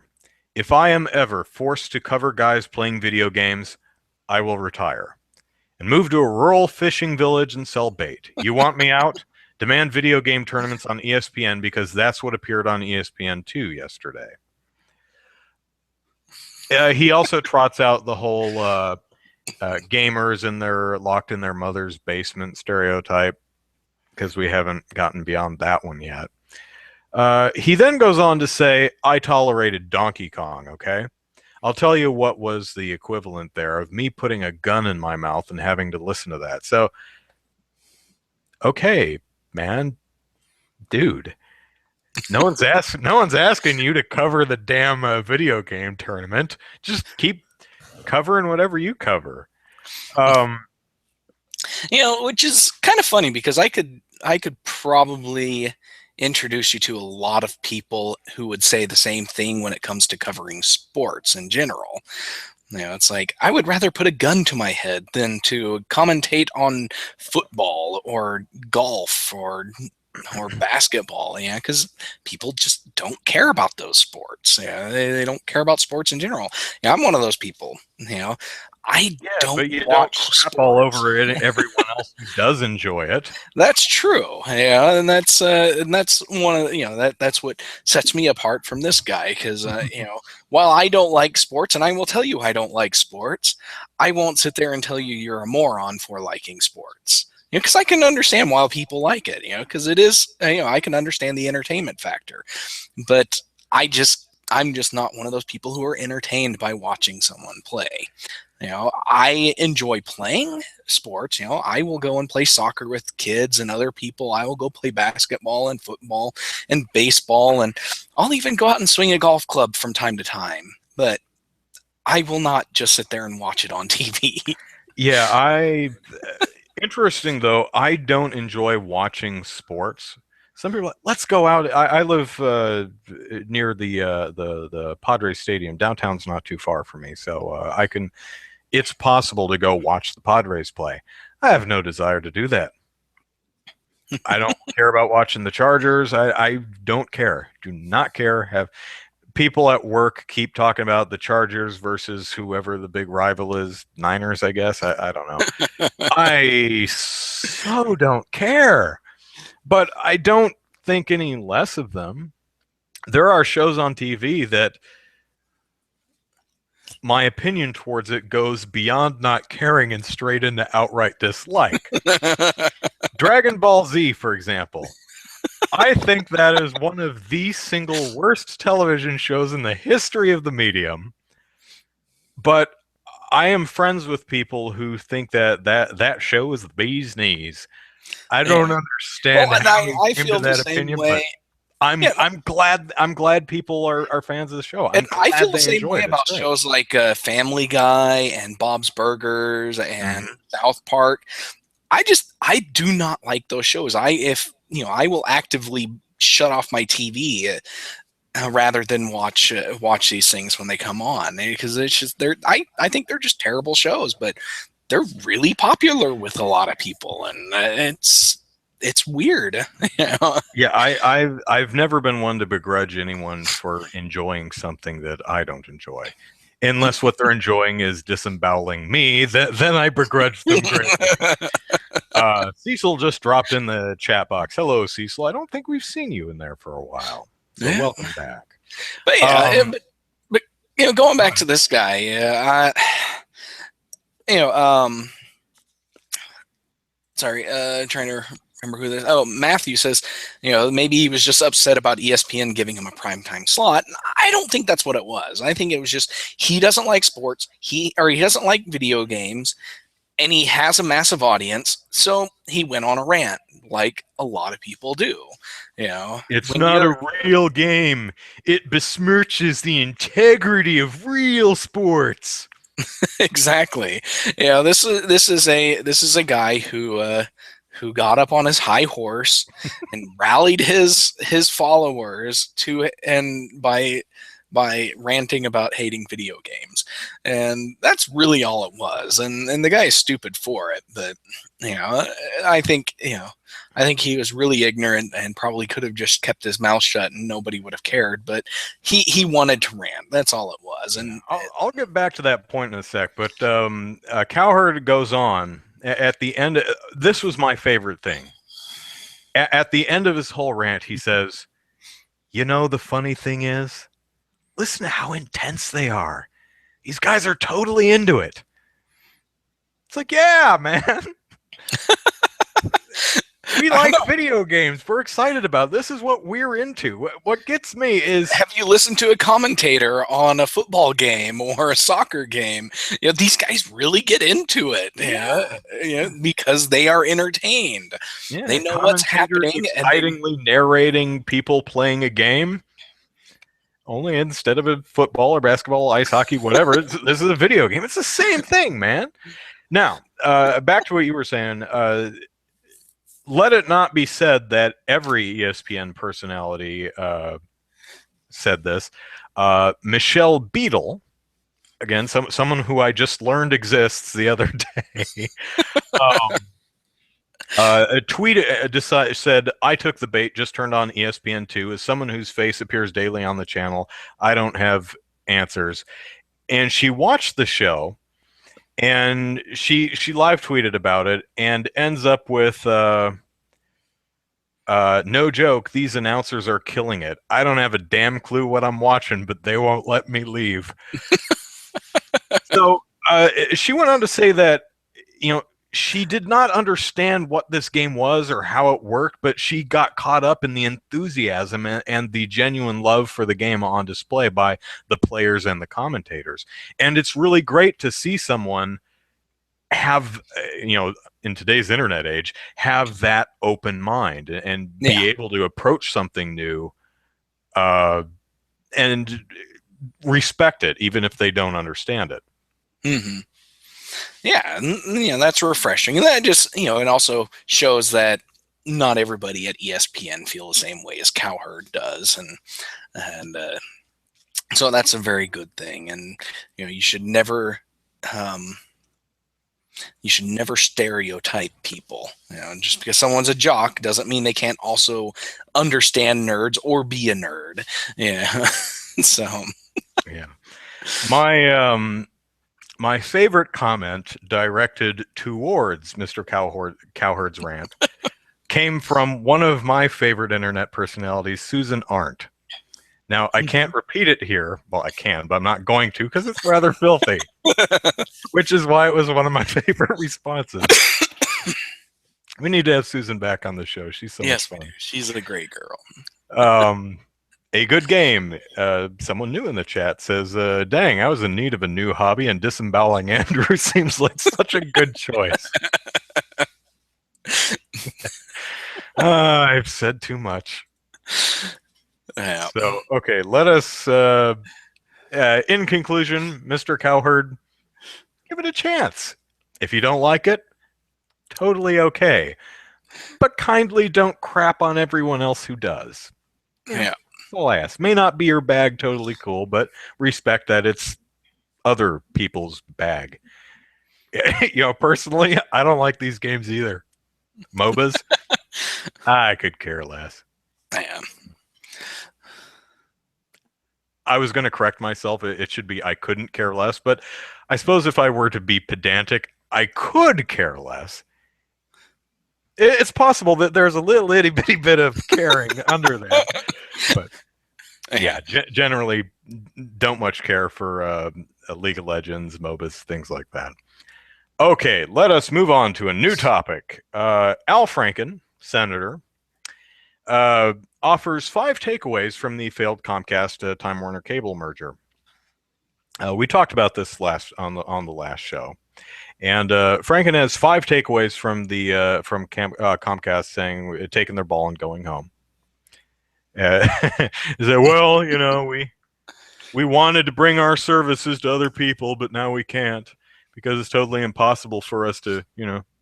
If I am ever forced to cover guys playing video games, I will retire and move to a rural fishing village and sell bait. You want me out? Demand video game tournaments on ESPN because that's what appeared on ESPN2 yesterday. He also trots out the whole gamers and they're locked in their mother's basement stereotype, because we haven't gotten beyond that one yet. He then goes on to say, I tolerated Donkey Kong, okay? I'll tell you what was the equivalent there of me putting a gun in my mouth and having to listen to that. So, okay, man, dude. No one's asking you to cover the damn video game tournament. Just keep covering whatever you cover. Which is kind of funny because I could probably introduce you to a lot of people who would say the same thing when it comes to covering sports in general. It's like, I would rather put a gun to my head than to commentate on football or golf or basketball, because people just don't care about those sports. They don't care about sports in general. I'm one of those people. I don't but you watch don't sports all over it. Everyone else who does enjoy it. That's true. And that's one of that's what sets me apart from this guy, because while I don't like sports, and I will tell you I don't like sports, I won't sit there and tell you you're a moron for liking sports. Because I can understand why people like it, because it is, I can understand the entertainment factor. But I'm just not one of those people who are entertained by watching someone play. I enjoy playing sports. I will go and play soccer with kids and other people. I will go play basketball and football and baseball, and I'll even go out and swing a golf club from time to time. But I will not just sit there and watch it on TV. Yeah, interesting though, I don't enjoy watching sports. Some people are like, let's go out. I live near the Padres Stadium. Downtown's not too far from me, so it's possible to go watch the Padres play. I have no desire to do that. I don't care about watching the Chargers. I don't care. Do not care. Have people at work keep talking about the Chargers versus whoever the big rival is, Niners, I guess. I don't know. I so don't care. But I don't think any less of them. There are shows on TV that my opinion towards it goes beyond not caring and straight into outright dislike. Dragon Ball Z, for example. I think that is one of the single worst television shows in the history of the medium. But I am friends with people who think that show is the bee's knees. I don't understand how you came to that opinion, but I'm glad people are fans of the show. And I feel the same way about shows like Family Guy and Bob's Burgers and South Park. I do not like those shows. I will actively shut off my TV rather than watch these things when they come on, because it's just I think they're just terrible shows. But they're really popular with a lot of people, and it's weird. Yeah, I've never been one to begrudge anyone for enjoying something that I don't enjoy. Unless what they're enjoying is disemboweling me, then I begrudge them greatly. Cecil just dropped in the chat box. Hello, Cecil. I don't think we've seen you in there for a while, so welcome back. But yeah, but going back to this guy, sorry, trying to remember who this. Oh, Matthew says, maybe he was just upset about ESPN giving him a primetime slot. I don't think that's what it was. I think it was just he doesn't like sports. He doesn't like video games, and he has a massive audience, so he went on a rant, like a lot of people do. It's not a real game. It besmirches the integrity of real sports. Exactly. This is a guy who got up on his high horse and rallied his followers by ranting about hating video games, and that's really all it was. And the guy is stupid for it, but I think he was really ignorant and probably could have just kept his mouth shut and nobody would have cared. But he wanted to rant. That's all it was. And I'll get back to that point in a sec. But Cowherd goes on at the end. This was my favorite thing. At the end of his whole rant, he says, the funny thing is, listen to how intense they are. These guys are totally into it. It's like, yeah, man. We like video games. We're excited about it. This is what we're into. What gets me is... Have you listened to a commentator on a football game or a soccer game? These guys really get into it. Because they are entertained. Yeah, they know what's happening. Excitingly narrating people playing a game. Only instead of a football or basketball, ice hockey, whatever, this is a video game. It's the same thing, man. Now, back to what you were saying. Let it not be said that every ESPN personality said this. Michelle Beadle, again, someone who I just learned exists the other day, a tweet said, "I took the bait, just turned on ESPN2. As someone whose face appears daily on the channel, I don't have answers." And she watched the show, and she live tweeted about it, and ends up with, no joke, these announcers are killing it. I don't have a damn clue what I'm watching, but they won't let me leave. So she went on to say that, she did not understand what this game was or how it worked, but she got caught up in the enthusiasm and the genuine love for the game on display by the players and the commentators. And it's really great to see someone have, in today's internet age, have that open mind and be able to approach something new and respect it, even if they don't understand it. Mm-hmm. Yeah, that's refreshing. And that just, it also shows that not everybody at ESPN feel the same way as Cowherd does. And so that's a very good thing. And, you should never stereotype people. Just because someone's a jock doesn't mean they can't also understand nerds or be a nerd. Yeah. So. Yeah. My favorite comment directed towards Mr. Cowherd's rant came from one of my favorite internet personalities, Susan Arndt. Now, I can't repeat it here. Well, I can, but I'm not going to because it's rather filthy, which is why it was one of my favorite responses. We need to have Susan back on the show. She's so much fun. She's a great girl. A good game. Someone new in the chat says, dang, I was in need of a new hobby, and disemboweling Andrew seems like such a good choice. I've said too much. Yeah. So, okay, let us, in conclusion, Mr. Cowherd, give it a chance. If you don't like it, totally okay. But kindly don't crap on everyone else who does. Yeah. All I ask. May not be your bag, totally cool, but respect that it's other people's bag. Personally, I don't like these games either. MOBAs, I could care less. Yeah. I was going to correct myself. It should be I couldn't care less, but I suppose if I were to be pedantic, I could care less. It's possible that there's a little itty bitty bit of caring under that, but yeah, generally don't much care for League of Legends, MOBAs, things like that. Okay, let us move on to a new topic. Al Franken, senator, offers 5 takeaways from the failed Comcast Time Warner Cable merger. We talked about this on the last show, and Franken has 5 takeaways from Comcast saying taking their ball and going home. He said, "Well, we wanted to bring our services to other people, but now we can't because it's totally impossible for us to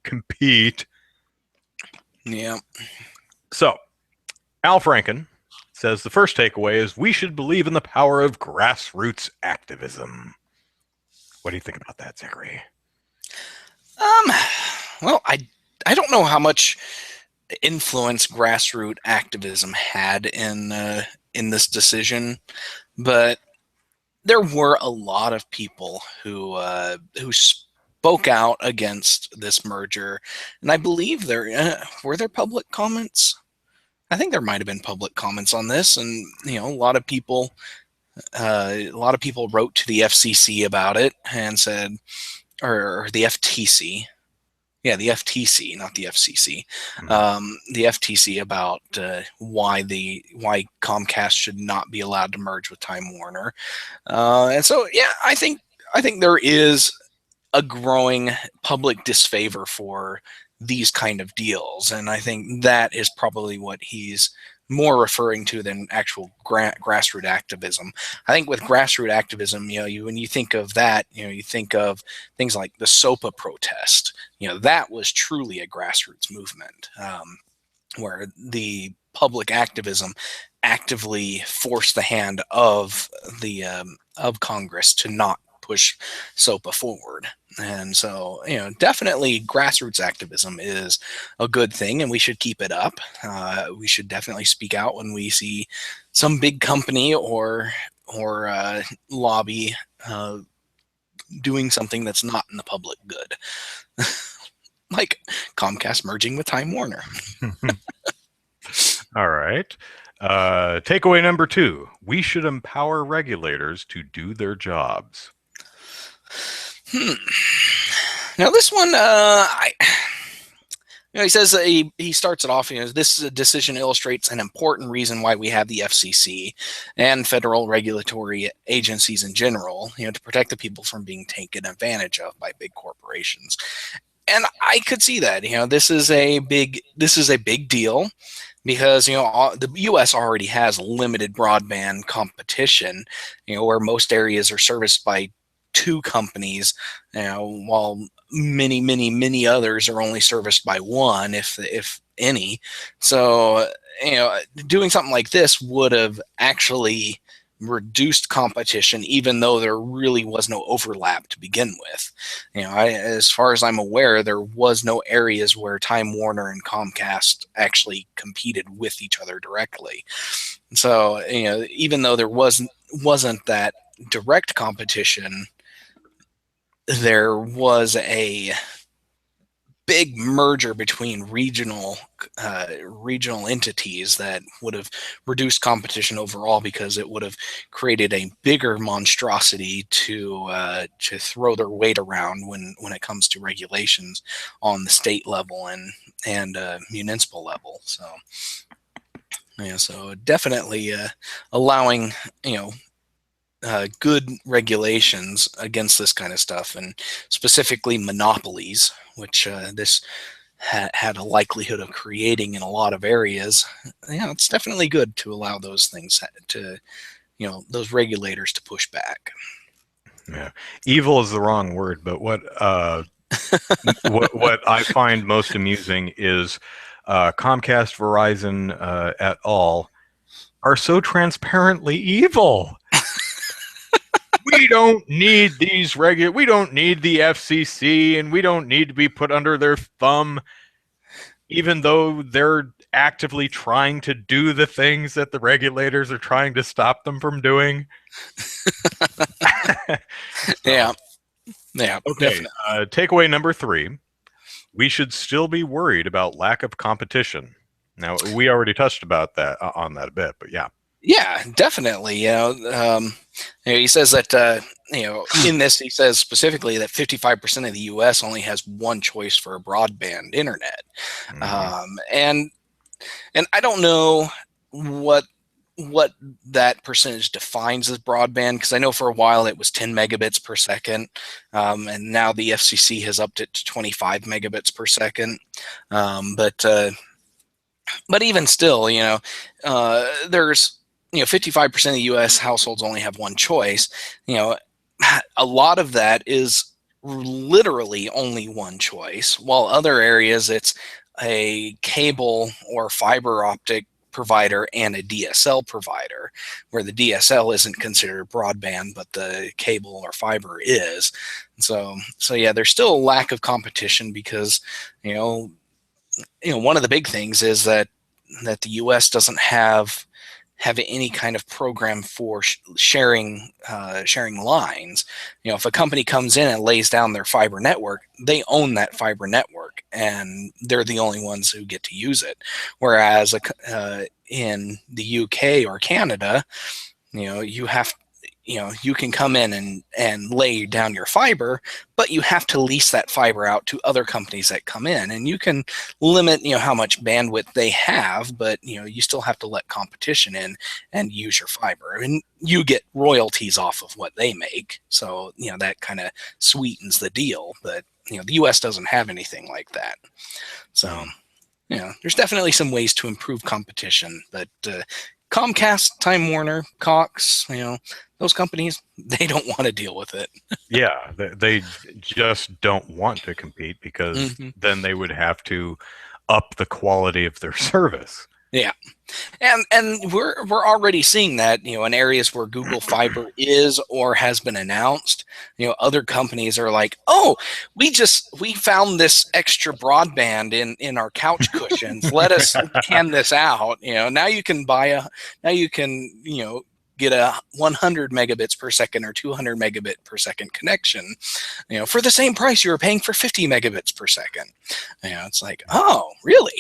compete." Yeah. So, Al Franken says the first takeaway is we should believe in the power of grassroots activism. What do you think about that, Zachary? Well, I don't know how much influence grassroots activism had in this decision, but there were a lot of people who spoke out against this merger, and I believe were there public comments. I think there might have been public comments on this, and a lot of people wrote to the FCC about it and said, or the FTC. Yeah, the FTC, not the FCC. The FTC about why Comcast should not be allowed to merge with Time Warner, and so yeah, I think there is a growing public disfavor for these kind of deals, and I think that is probably what he's more referring to than actual grassroots activism. I think with grassroots activism, when you think of that, you think of things like the SOPA protest. That was truly a grassroots movement, where the public activism actively forced the hand of Congress to not push SOPA forward. And so, definitely grassroots activism is a good thing, and we should keep it up. We should definitely speak out when we see some big company or lobby doing something that's not in the public good, like Comcast merging with Time Warner. All right. Takeaway number 2: we should empower regulators to do their jobs. Now this one, he says he starts it off. This decision illustrates an important reason why we have the FCC and federal regulatory agencies in general, to protect the people from being taken advantage of by big corporations. And I could see that. This is a big deal because the U.S. already has limited broadband competition. Where most areas are serviced by 2 companies, while many others are only serviced by 1, if any. So doing something like this would have actually reduced competition, even though there really was no overlap to begin with. As far as I'm aware, there was no areas where Time Warner and Comcast actually competed with each other directly. So even though there wasn't that direct competition, there was a big merger between regional entities that would have reduced competition overall, because it would have created a bigger monstrosity to throw their weight around when it comes to regulations on the state level and municipal level. So so definitely allowing good regulations against this kind of stuff, and specifically monopolies, which this had a likelihood of creating in a lot of areas. It's definitely good to allow those things to, those regulators to push back. Yeah, evil is the wrong word, but what I find most amusing is Comcast, Verizon, et al. Are so transparently evil. We don't need these we don't need the FCC, and we don't need to be put under their thumb, even though they're actively trying to do the things that the regulators are trying to stop them from doing. Yeah. Okay. Takeaway number 3. We should still be worried about lack of competition. Now, we already touched about that on that a bit, but yeah. Yeah, definitely. He says that in this, he says specifically that 55% of the U.S. only has one choice for a broadband internet, and I don't know what that percentage defines as broadband, because I know for a while it was 10 megabits per second, and now the FCC has upped it to 25 megabits per second. But even still, there's 55% of the U.S. households only have one choice. A lot of that is literally only one choice, while other areas it's a cable or fiber optic provider and a DSL provider, where the DSL isn't considered broadband, but the cable or fiber is. So yeah, there's still a lack of competition because, one of the big things is that the U.S. doesn't have any kind of program for sharing lines. If a company comes in and lays down their fiber network, they own that fiber network, and they're the only ones who get to use it. Whereas in the UK or Canada, you can come in and lay down your fiber, but you have to lease that fiber out to other companies that come in, and you can limit, how much bandwidth they have, but, you still have to let competition in and use your fiber, and you get royalties off of what they make. So, that kind of sweetens the deal, but, the US doesn't have anything like that. So, there's definitely some ways to improve competition, but, Comcast, Time Warner, Cox, those companies, they don't want to deal with it. Yeah, they just don't want to compete, because then they would have to up the quality of their service. Yeah, and we're already seeing that, in areas where Google Fiber is or has been announced. Other companies are like, oh, we found this extra broadband in our couch cushions. Let us hand this out. Now you can get a 100 megabits per second or 200 megabit per second connection, for the same price you were paying for 50 megabits per second. It's like, oh, really?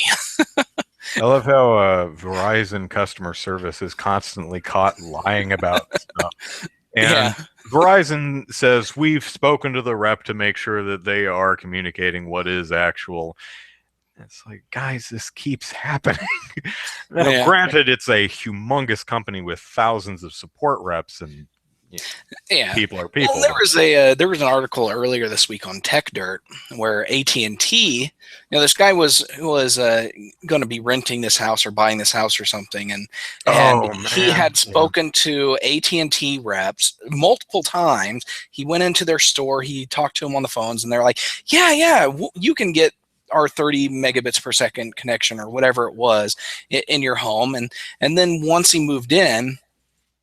I love how Verizon customer service is constantly caught lying about stuff. And Verizon says, we've spoken to the rep to make sure that they are communicating what is actual. It's like, guys, this keeps happening. Now, granted, it's a humongous company with thousands of support reps, and people are people. Well, there was an article earlier this week on Tech Dirt where AT&T, this guy was going to be renting this house or buying this house or something, and he had spoken to AT&T reps multiple times. He went into their store, he talked to them on the phones, and they're like, yeah, you can get our 30 megabits per second connection or whatever it was in your home. And then once he moved in,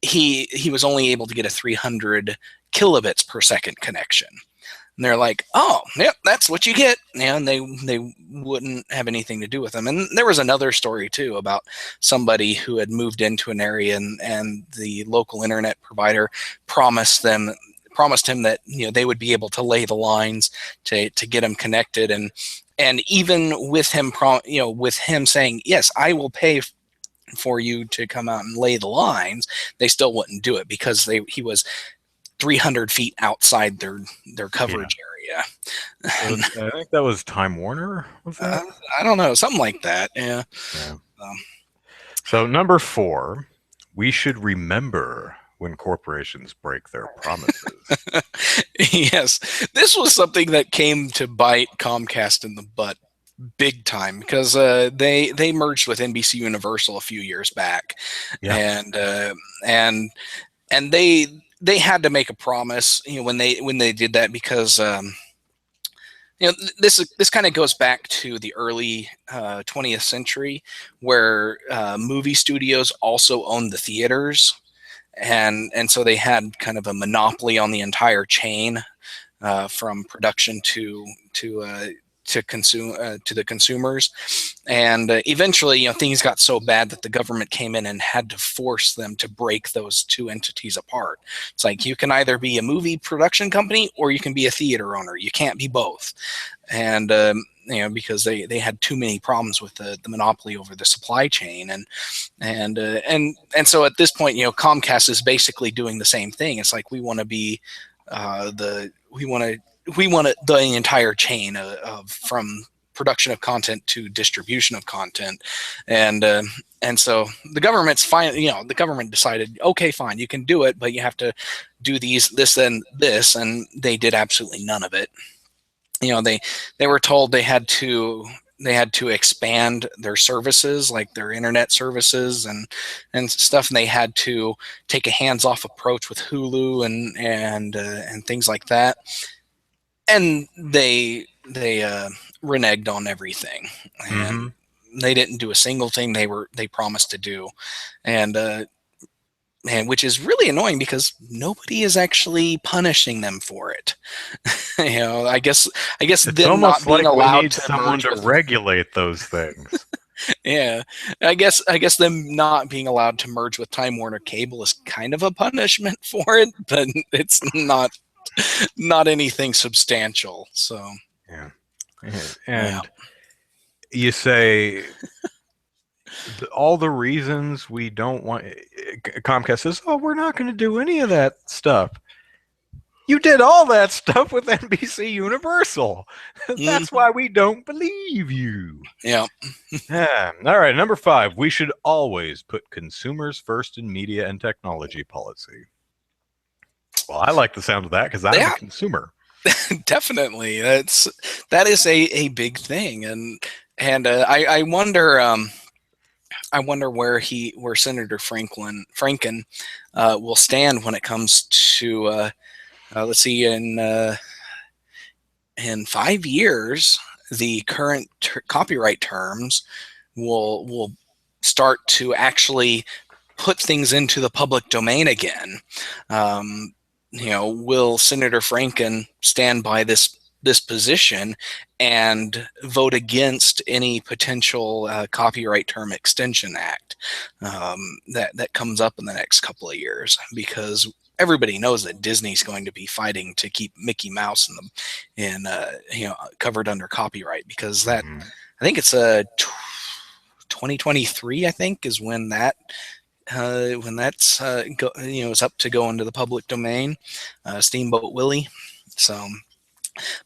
he was only able to get a 300 kilobits per second connection. And they're like, oh, yep, that's what you get. And they wouldn't have anything to do with them. And there was another story too about somebody who had moved into an area, and the local internet provider promised him that they would be able to lay the lines to get him connected, and even with him with him saying, yes, I will pay for you to come out and lay the lines, they still wouldn't do it because he was 300 feet outside their coverage area. I think that was Time Warner. Was that? I don't know, something like that. Yeah. So number 4, we should remember when corporations break their promises. Yes, this was something that came to bite Comcast in the butt big time, because they merged with NBC Universal a few years back, and they had to make a promise, when they did that, because this kind of goes back to the early 20th century, where movie studios also owned the theaters. and so they had kind of a monopoly on the entire chain, from production to the consumers. And eventually, things got so bad that the government came in and had to force them to break those two entities apart. It's like, you can either be a movie production company or you can be a theater owner. You can't be both. And because they had too many problems with the monopoly over the supply chain, and so at this point, Comcast is basically doing the same thing. It's like, we want to be we want the entire chain of from production of content to distribution of content, and so the government's fine. The government decided, okay, fine, you can do it, but you have to do this, and this, and they did absolutely none of it. They were told they had to expand their services, like their internet services and stuff, and they had to take a hands-off approach with Hulu and things like that. And they reneged on everything, and they didn't do a single thing they promised to do, and which is really annoying because nobody is actually punishing them for it. I guess it's them almost not being like allowed we need to someone to regulate those things. Yeah, I guess them not being allowed to merge with Time Warner Cable is kind of a punishment for it, but it's not anything substantial. So and you say all the reasons we don't want. Comcast says, "Oh, we're not going to do any of that stuff." You did all that stuff with NBC Universal. That's why we don't believe you. Yeah. All right, number 5. We should always put consumers first in media and technology policy. Well, I like the sound of that because I'm a consumer. Definitely, that is a big thing, and I wonder where Senator Franken will stand when it comes to let's see, in 5 years, the current copyright terms will start to actually put things into the public domain again. Will Senator Franken stand by this position and vote against any potential copyright term extension act that comes up in the next couple of years? Because everybody knows that Disney's going to be fighting to keep Mickey Mouse covered under copyright, because that I think it's 2023. I think is when that's is up to go into the public domain. Steamboat Willie. So,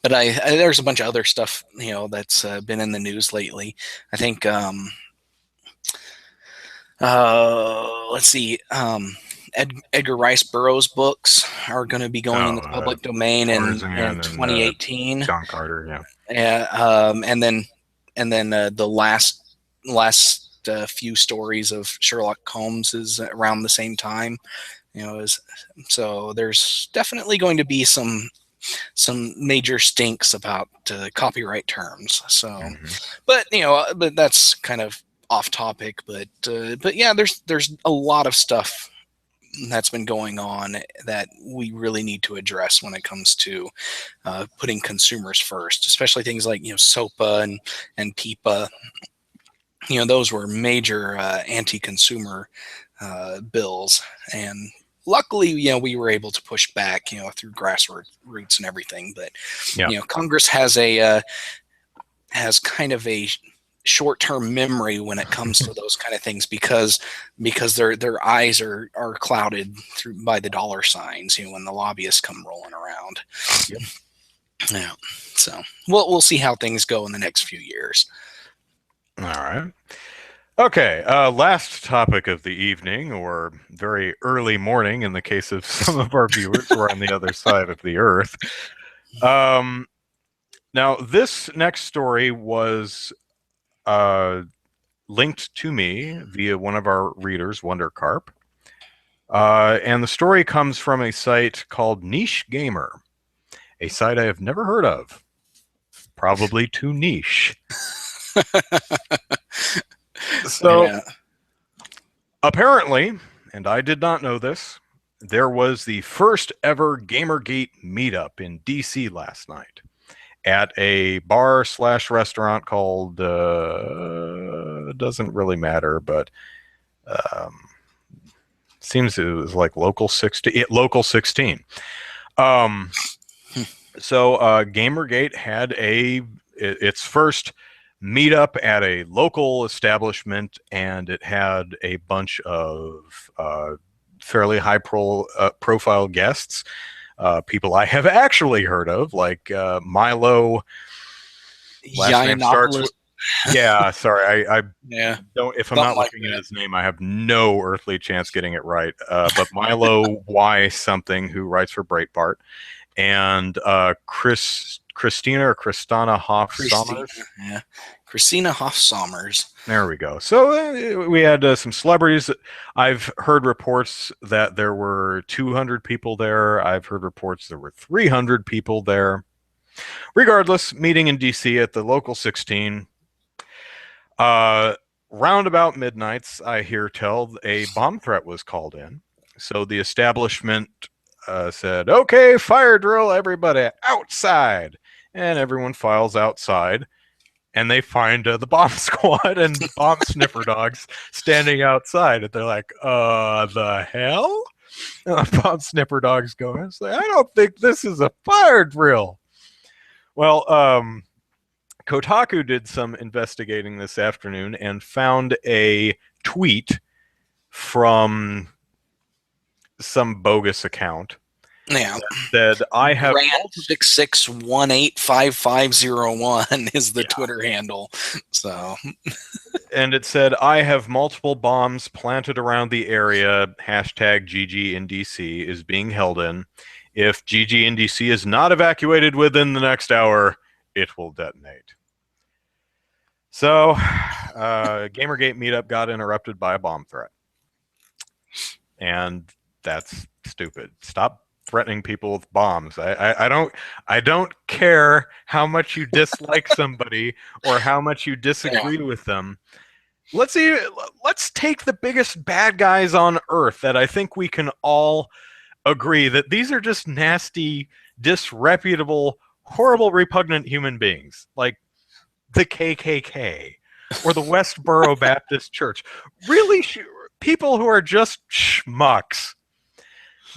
but there's a bunch of other stuff that's been in the news lately. I think let's see. Edgar Rice Burroughs books are going to be going into the public domain in 2018. John Carter, and then the last few stories of Sherlock Holmes is around the same time. So there's definitely going to be some major stinks about copyright terms. So, but that's kind of off topic. But yeah, there's a lot of stuff that's been going on that we really need to address when it comes to putting consumers first, especially things like SOPA and PIPA. Those were major anti-consumer bills, and luckily we were able to push back through grassroots and everything. But Congress has kind of a short-term memory when it comes to those kind of things, because their eyes are clouded by the dollar signs when the lobbyists come rolling around. Yeah, so we'll see how things go in the next few years. All right. Okay, last topic of the evening, or very early morning in the case of some of our viewers who are on the other side of the earth. Now, this next story was linked to me via one of our readers, Wondercarp. And the story comes from a site called Niche Gamer, a site I have never heard of. Probably too niche. So, apparently, and I did not know this, there was the first ever GamerGate meetup in DC last night at a bar/restaurant called doesn't really matter, but seems it was like Local 16. Local 16. So GamerGate had its first meetup at a local establishment, and it had a bunch of fairly high profile guests, people I have actually heard of, like Milo. Last name starts with, yeah, sorry, I don't. If I'm not looking at his name, I have no earthly chance getting it right. But Milo Y something, who writes for Breitbart, and Christina Hoff-Sommers. Yeah, Christina Hoff-Sommers. There we go. So we had some celebrities. I've heard reports that there were 200 people there. I've heard reports there were 300 people there. Regardless, meeting in DC at the Local 16. Round about midnights, I hear tell, a bomb threat was called in. So the establishment said, "Okay, fire drill, everybody outside." And everyone files outside, and they find the bomb squad and bomb sniffer dogs standing outside. And they're like, the hell? Bomb sniffer dogs go, I don't think this is a fire drill. Well, Kotaku did some investigating this afternoon and found a tweet from some bogus account. Yeah, that I have 66185501 is the Twitter handle. So, and it said, "I have multiple bombs planted around the area. Hashtag GG in DC is being held in. If GG in DC is not evacuated within the next hour, it will detonate." So, GamerGate meetup got interrupted by a bomb threat, and that's stupid. Stop threatening people with bombs. I don't care how much you dislike somebody or how much you disagree with them. Let's take the biggest bad guys on Earth that I think we can all agree that these are just nasty, disreputable, horrible, repugnant human beings, like the KKK or the Westboro Baptist Church. Really, people who are just schmucks.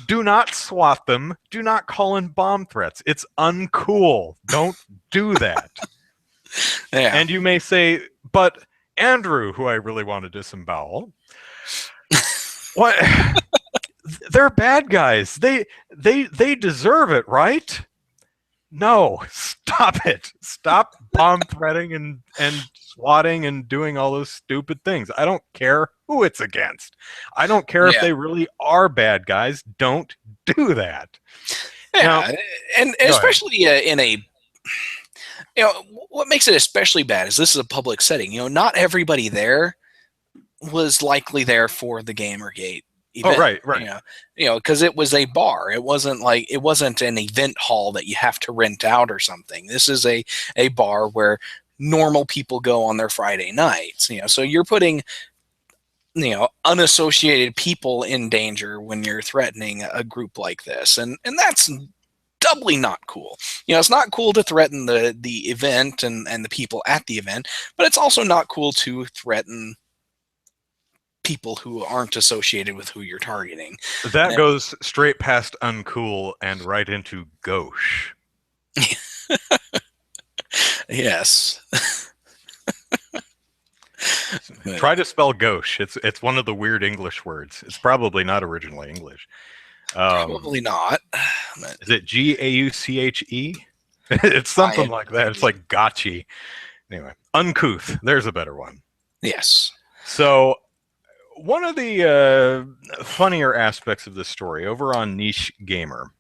Do not swat them. Do not call in bomb threats. It's uncool. Don't do that. Yeah. And you may say, but Andrew, who I really want to disembowel, what? They're bad guys. They deserve it, right? No, stop it. Stop bomb threatening and swatting and doing all those stupid things. I don't care who it's against. I don't care if they really are bad guys. Don't do that. Yeah, now, and especially in a, what makes it especially bad is this is a public setting. Not everybody there was likely there for the GamerGate event. Oh, right. Because it was a bar. It wasn't an event hall that you have to rent out or something. This is a bar where normal people go on their Friday nights. So you're putting unassociated people in danger when you're threatening a group like this, and that's doubly not cool. It's not cool to threaten the event and the people at the event, but it's also not cool to threaten people who aren't associated with who you're targeting. That goes straight past uncool and right into gauche. Yes. Try to spell gauche. It's one of the weird English words. It's probably not originally English. Probably not. Is it Gauche? It's something like that. It's like gotchi. Anyway, uncouth. There's a better one. Yes. So one of the funnier aspects of this story over on Niche Gamer.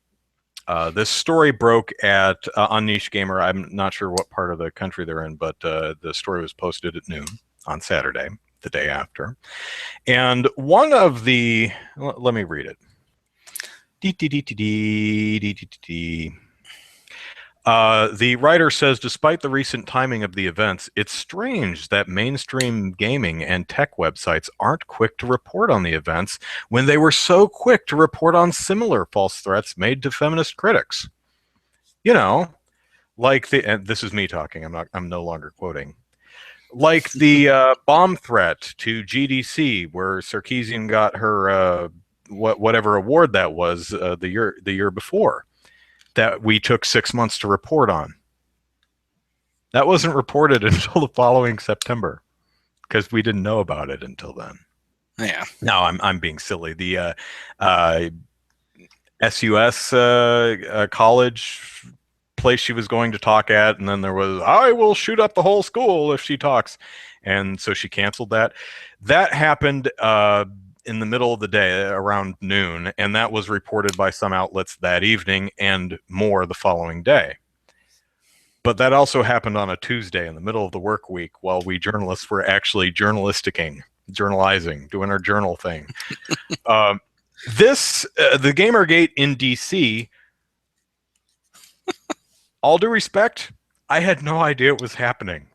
This story broke on Niche Gamer. I'm not sure what part of the country they're in, but the story was posted at noon on Saturday, the day after. And one of the, let me read it. The writer says, despite the recent timing of the events, it's strange that mainstream gaming and tech websites aren't quick to report on the events when they were so quick to report on similar false threats made to feminist critics. You know, like and this is me talking. I'm no longer quoting. Like the bomb threat to GDC, where Sarkeesian got her whatever award that was the year before, that we took 6 months to report on. That wasn't reported until the following September because we didn't know about it until then. Yeah. No, I'm being silly. The SUS college place she was going to talk at, and then there was, I will shoot up the whole school if she talks, and so she canceled that. That happened in the middle of the day around noon, and that was reported by some outlets that evening and more the following day. But that also happened on a Tuesday in the middle of the work week while we journalists were actually journalizing, doing our journal thing. The GamerGate in DC, all due respect, I had no idea it was happening.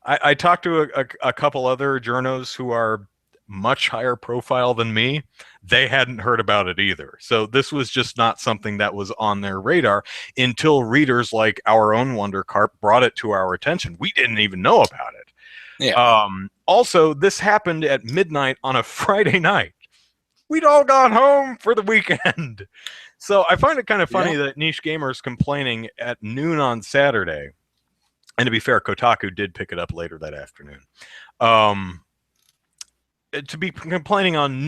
I talked to a couple other journos who are much higher profile than me. They hadn't heard about it either. So this was just not something that was on their radar until readers like our own Wonder Carp brought it to our attention. We didn't even know about it. Yeah. Also, this happened at midnight on a Friday night. We'd all gone home for the weekend. So I find it kind of funny that niche gamers complaining at noon on Saturday. And to be fair, Kotaku did pick it up later that afternoon. To be complaining on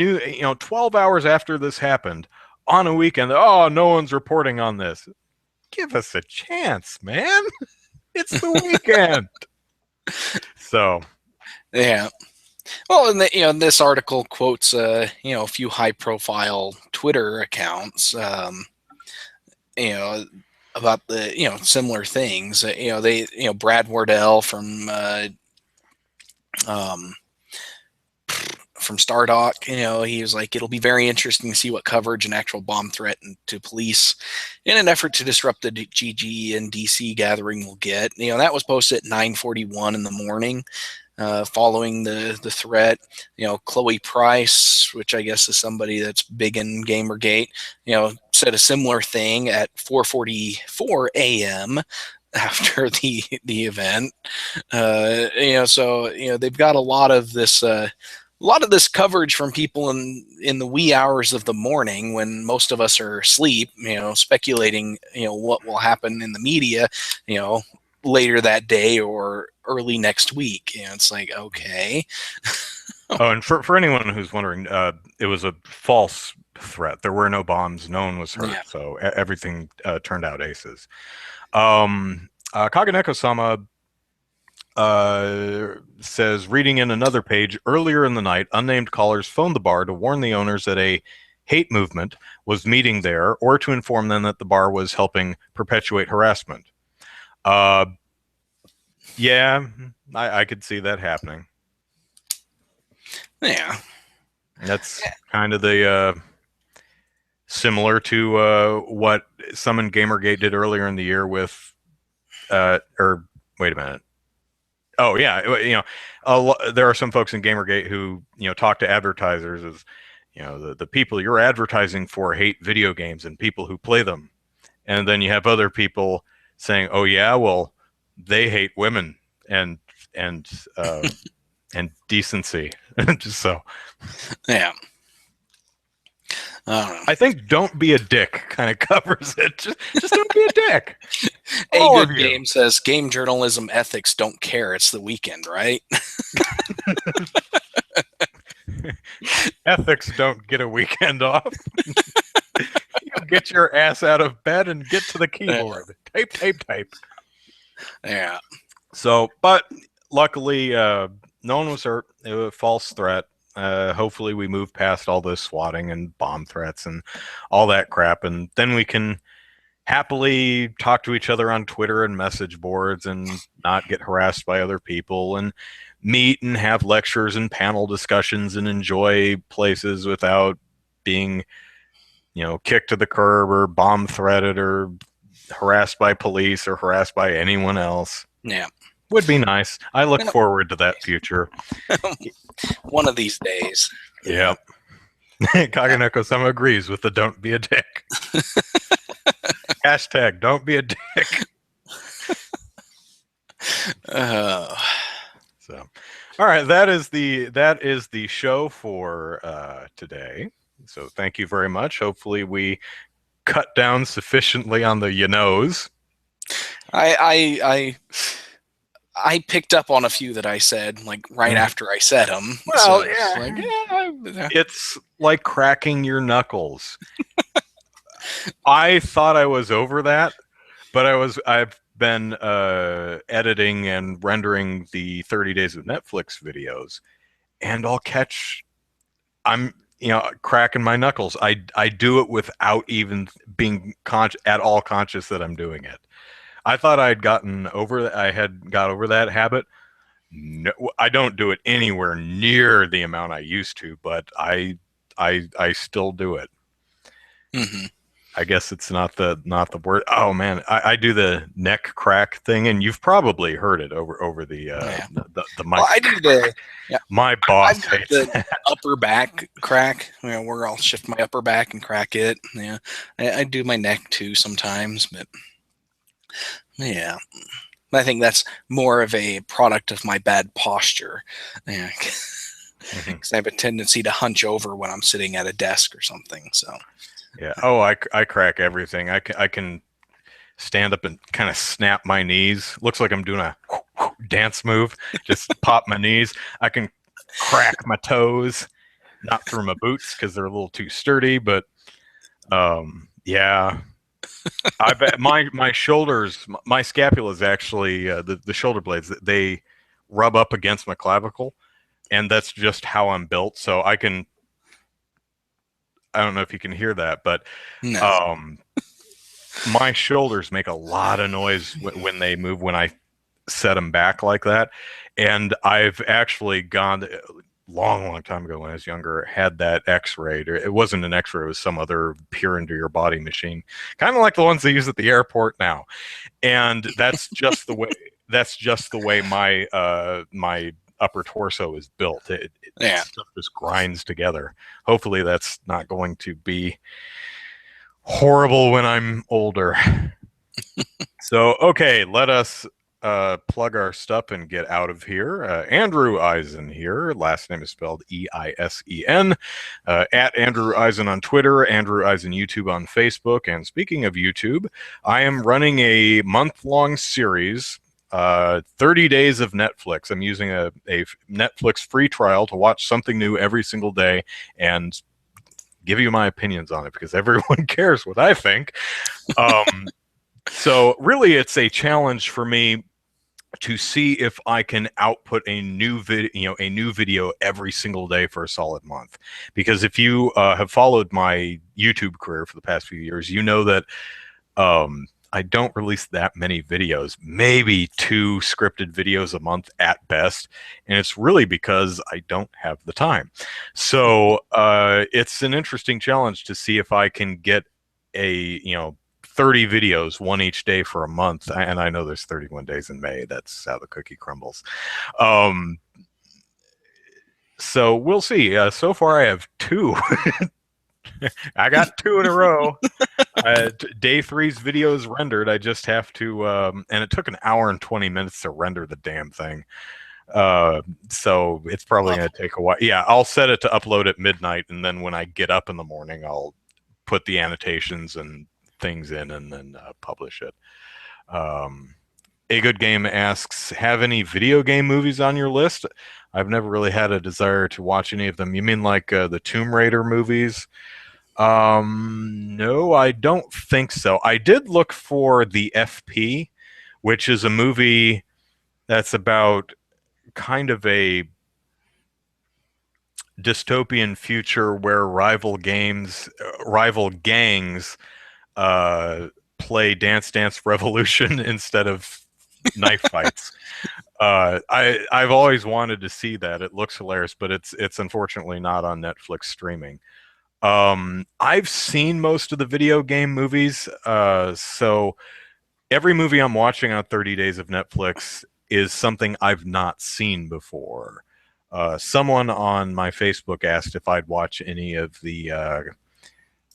12 hours after this happened on a weekend. Oh, no one's reporting on this. Give us a chance, man. It's the weekend. So, yeah. Well, and this article quotes a few high-profile Twitter accounts, about the similar things. Brad Wardell from Stardock, he was like, it'll be very interesting to see what coverage an actual bomb threat to police in an effort to disrupt the GG and DC gathering will get. That was posted at 9:41 in the morning. Following the threat, Chloe Price, which I guess is somebody that's big in Gamergate, said a similar thing at 4:44 a.m. after the event. So they've got a lot of this coverage from people in the wee hours of the morning when most of us are asleep, speculating, what will happen in the media, later that day or early next week. It's like, okay. Oh, and for anyone who's wondering, it was a false threat. There were no bombs. No one was hurt. Yeah. So everything turned out aces. Kaganeko-sama says, reading in another page, earlier in the night, unnamed callers phoned the bar to warn the owners that a hate movement was meeting there or to inform them that the bar was helping perpetuate harassment. Yeah, I could see that happening. Yeah. That's kind of the similar to what some in Gamergate did earlier in the year with or wait a minute. Oh yeah, there are some folks in Gamergate who talk to advertisers as the people you're advertising for hate video games and people who play them, and then you have other people saying, oh yeah, well they hate women and decency. Just so. Yeah. I think "don't be a dick" kind of covers it. Just don't be a dick. A Good Game says game journalism ethics don't care. It's the weekend, right? Ethics don't get a weekend off. Get your ass out of bed and get to the keyboard. Type. Yeah. So, but luckily, no one was hurt. It was a false threat. Hopefully we move past all this swatting and bomb threats and all that crap, and then we can happily talk to each other on Twitter and message boards and not get harassed by other people and meet and have lectures and panel discussions and enjoy places without being kicked to the curb or bomb threatened or harassed by police or harassed by anyone else. Yeah. Would be nice. I look forward to that future. One of these days. Yep. Kaganeko-sama agrees with the don't be a dick. Hashtag don't be a dick. So, all right, that is the show for today. So thank you very much. Hopefully we cut down sufficiently on the you-knows. I picked up on a few that I said, like, right after I said them. Well, so yeah. It's like cracking your knuckles. I thought I was over that, but I've been editing and rendering the 30 Days of Netflix videos, and I'm cracking my knuckles. I do it without even being at all conscious that I'm doing it. I thought I had got over that habit. No, I don't do it anywhere near the amount I used to, but I still do it. Mm-hmm. I guess it's not the word. Oh man, I do the neck crack thing, and you've probably heard it over the mic. Well, I do my boss hates the upper back crack. Where I'll shift my upper back and crack it. Yeah, I do my neck too sometimes, but yeah, I think that's more of a product of my bad posture. Yeah. Because I have a tendency to hunch over when I'm sitting at a desk or something. So, yeah. Oh, I crack everything. I can stand up and kind of snap my knees. Looks like I'm doing a dance move. Just pop my knees. I can crack my toes, not through my boots because they're a little too sturdy. But yeah, I bet my shoulders, my scapula is actually the shoulder blades. They rub up against my clavicle. And that's just how I'm built. So I don't know if you can hear that, but no. My shoulders make a lot of noise when they move, when I set them back like that. And I've actually gone long time ago when I was younger, had that x-rayed. It wasn't an x-ray, it was some other peer into your body machine, kind of like the ones they use at the airport now. And that's just the way my upper torso is built. Stuff just grinds together. Hopefully that's not going to be horrible when I'm older. So, okay, let us plug our stuff and get out of here. Andrew Eisen here. Last name is spelled E-I-S-E-N. At Andrew Eisen on Twitter, Andrew Eisen YouTube on Facebook. And speaking of YouTube, I am running a month-long series, 30 Days of Netflix. I'm using a Netflix free trial to watch something new every single day and give you my opinions on it because everyone cares what I think. So really it's a challenge for me to see if I can output a new video every single day for a solid month. Because if you have followed my YouTube career for the past few years, you know that I don't release that many videos, maybe 2 scripted videos a month at best. And it's really because I don't have the time. So it's an interesting challenge to see if I can get 30 videos, one each day for a month. And I know there's 31 days in May. That's how the cookie crumbles. So we'll see. So far I have 2. I got 2 in a row. Day 3's video is rendered. I just have to, and it took an hour and 20 minutes to render the damn thing. So it's probably going to take a while. Yeah, I'll set it to upload at midnight, and then when I get up in the morning, I'll put the annotations and things in and then publish it. A Good Game asks, have any video game movies on your list? I've never really had a desire to watch any of them. You mean like the Tomb Raider movies? No, I don't think so. I did look for the FP, which is a movie that's about kind of a dystopian future where rival gangs play Dance Dance Revolution instead of knife fights. I've always wanted to see that. It looks hilarious, but it's unfortunately not on Netflix streaming. I've seen most of the video game movies, so every movie I'm watching on 30 Days of Netflix is something I've not seen before. Someone on my Facebook asked if I'd watch any of the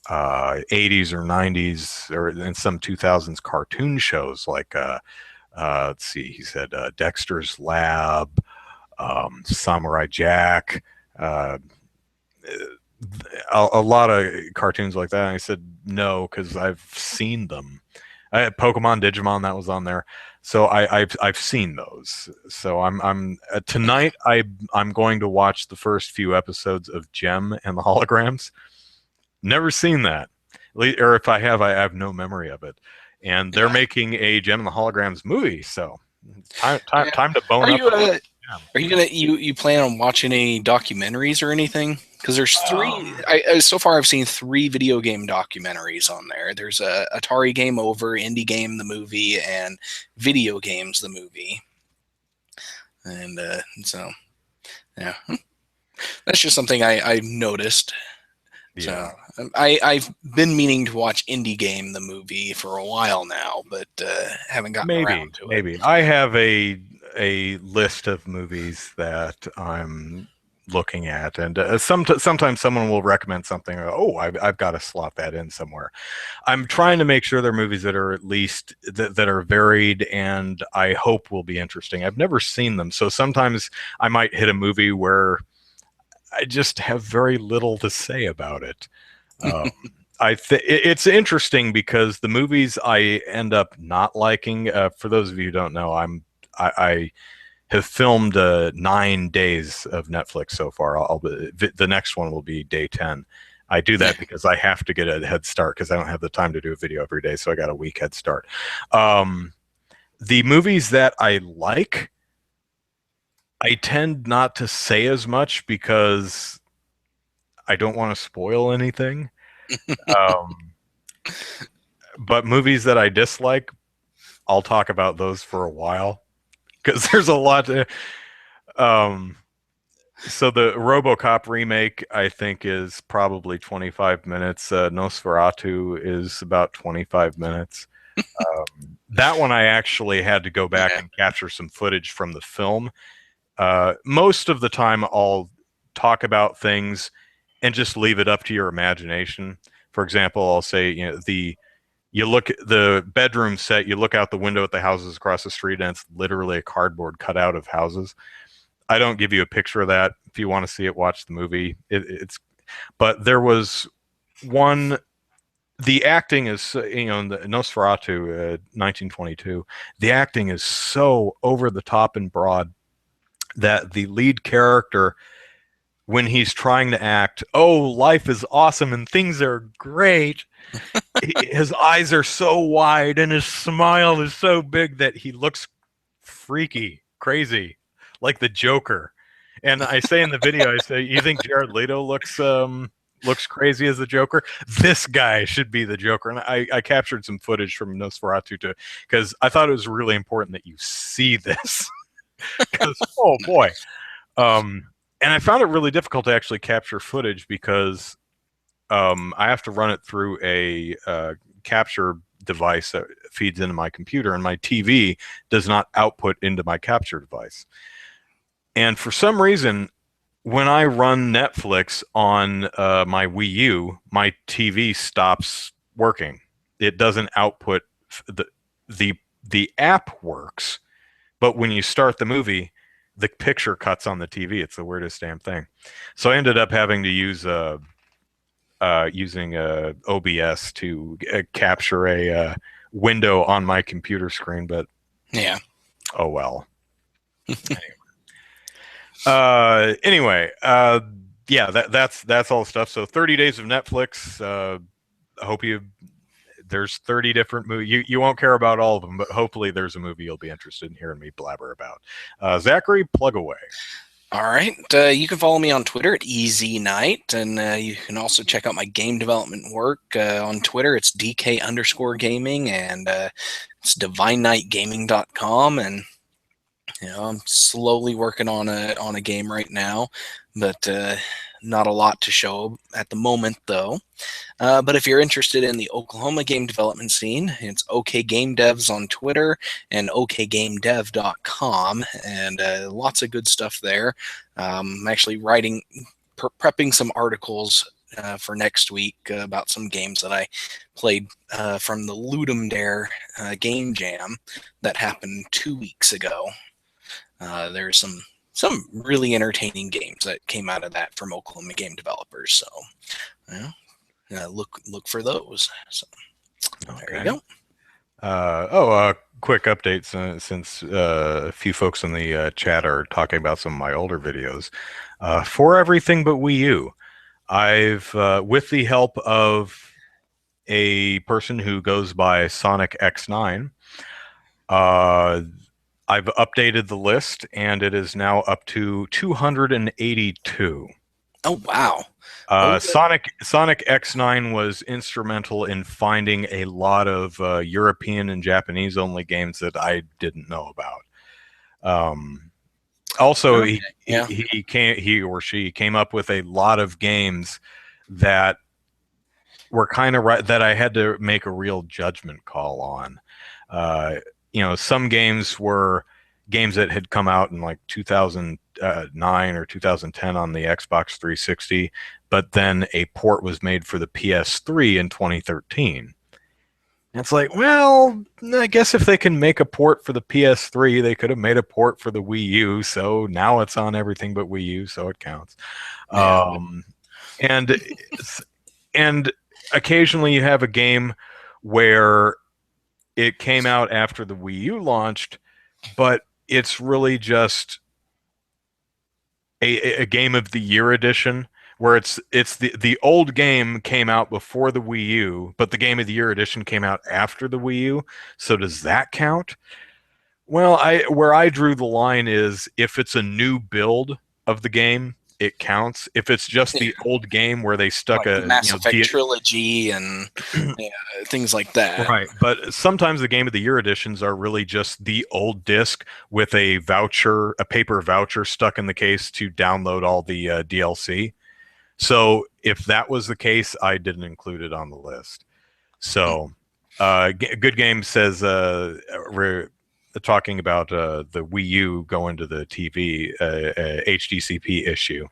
80s or 90s or in some 2000s cartoon shows like let's see, he said Dexter's Lab, Samurai Jack, a lot of cartoons like that. And I said no because I've seen them. I had Pokemon, Digimon, that was on there. So I've seen those. So I'm tonight I'm going to watch the first few episodes of Gem and the Holograms. Never seen that, or if I have no memory of it. And they're making a Gem and the Holograms movie, so time to bone up. Are you gonna you plan on watching any documentaries or anything? Because there's three. So far I've seen 3 video game documentaries on there. There's a Atari Game Over, Indie Game the movie, and Video Games the movie. And so yeah, that's just something I noticed. Yeah. So I've been meaning to watch Indie Game the movie for a while now, but haven't gotten around to it. Maybe I have a list of movies that I'm looking at, and sometimes someone will recommend something. Oh, I've got to slot that in somewhere. I'm trying to make sure they're movies that are at least that are varied, and I hope will be interesting. I've never seen them, so sometimes I might hit a movie where I just have very little to say about it. It's interesting because the movies I end up not liking. For those of you who don't know, I have filmed 9 days of Netflix so far. The next one will be day 10. I do that because I have to get a head start because I don't have the time to do a video every day, so I got a week head start. The movies that I like, I tend not to say as much because I don't want to spoil anything. But movies that I dislike, I'll talk about those for a while because there's a lot to. So the RoboCop remake, I think, is probably 25 minutes. Nosferatu is about 25 minutes. That one I actually had to go back and capture some footage from the film. Most of the time I'll talk about things and just leave it up to your imagination. For example, I'll say, you look at the bedroom set, you look out the window at the houses across the street, and it's literally a cardboard cutout of houses. I don't give you a picture of that. If you want to see it, watch the movie. But there was one. The acting is, in the Nosferatu, 1922. The acting is so over the top and broad that the lead character, when he's trying to act, oh, life is awesome and things are great, his eyes are so wide and his smile is so big that he looks freaky, crazy, like the Joker. And I say in the video, I say, you think Jared Leto looks crazy as the Joker? This guy should be the Joker. And I captured some footage from Nosferatu because I thought it was really important that you see this. Because, oh boy. And I found it really difficult to actually capture footage because I have to run it through a capture device that feeds into my computer, and my TV does not output into my capture device. And for some reason, when I run Netflix on my Wii U, my TV stops working. It doesn't output. The app works, but when you start the movie, the picture cuts on the TV. It's the weirdest damn thing. So I ended up having to use using OBS to capture a window on my computer screen. But yeah, oh well. Anyway, yeah, that's all stuff. So 30 days of Netflix. I hope there's 30 different movies. You won't care about all of them, but hopefully there's a movie you'll be interested in hearing me blabber about. Zachary, plug away. All right. You can follow me on Twitter at EasyKnight, and you can also check out my game development work on Twitter. It's DK_gaming, and it's DivineKnightGaming.com. And I'm slowly working on a game right now, but Not a lot to show at the moment, though. But if you're interested in the Oklahoma game development scene, it's OK Game Devs on Twitter and okgamedev.com, and lots of good stuff there. I'm actually prepping some articles for next week about some games that I played from the Ludum Dare game jam that happened 2 weeks ago. There's some really entertaining games that came out of that from Oklahoma game developers. So look for those. So there you go. Quick update since a few folks in the chat are talking about some of my older videos. For Everything But Wii U, I've, with the help of a person who goes by Sonic X9, I've updated the list, and it is now up to 282. Oh, wow. Sonic X9 was instrumental in finding a lot of European and Japanese only games that I didn't know about. Also, he or she came up with a lot of games that were kind of right that I had to make a real judgment call on. Some games were games that had come out in like 2009 or 2010 on the Xbox 360, but then a port was made for the PS3 in 2013. And it's like, well, I guess if they can make a port for the PS3, they could have made a port for the Wii U, so now it's on Everything But Wii U, so it counts. Yeah. And occasionally you have a game where it came out after the Wii U launched, but it's really just a Game of the Year edition, where it's the old game came out before the Wii U, but the Game of the Year edition came out after the Wii U. So does that count? Well, where I drew the line is if it's a new build of the game, it counts. If it's just the old game where they stuck like a Mass Effect trilogy and things like that. Right, but sometimes the Game of the Year editions are really just the old disc with a paper voucher stuck in the case to download all the DLC. So if that was the case, I didn't include it on the list. So Good Game says we're talking about the Wii U going to the TV HDCP issue.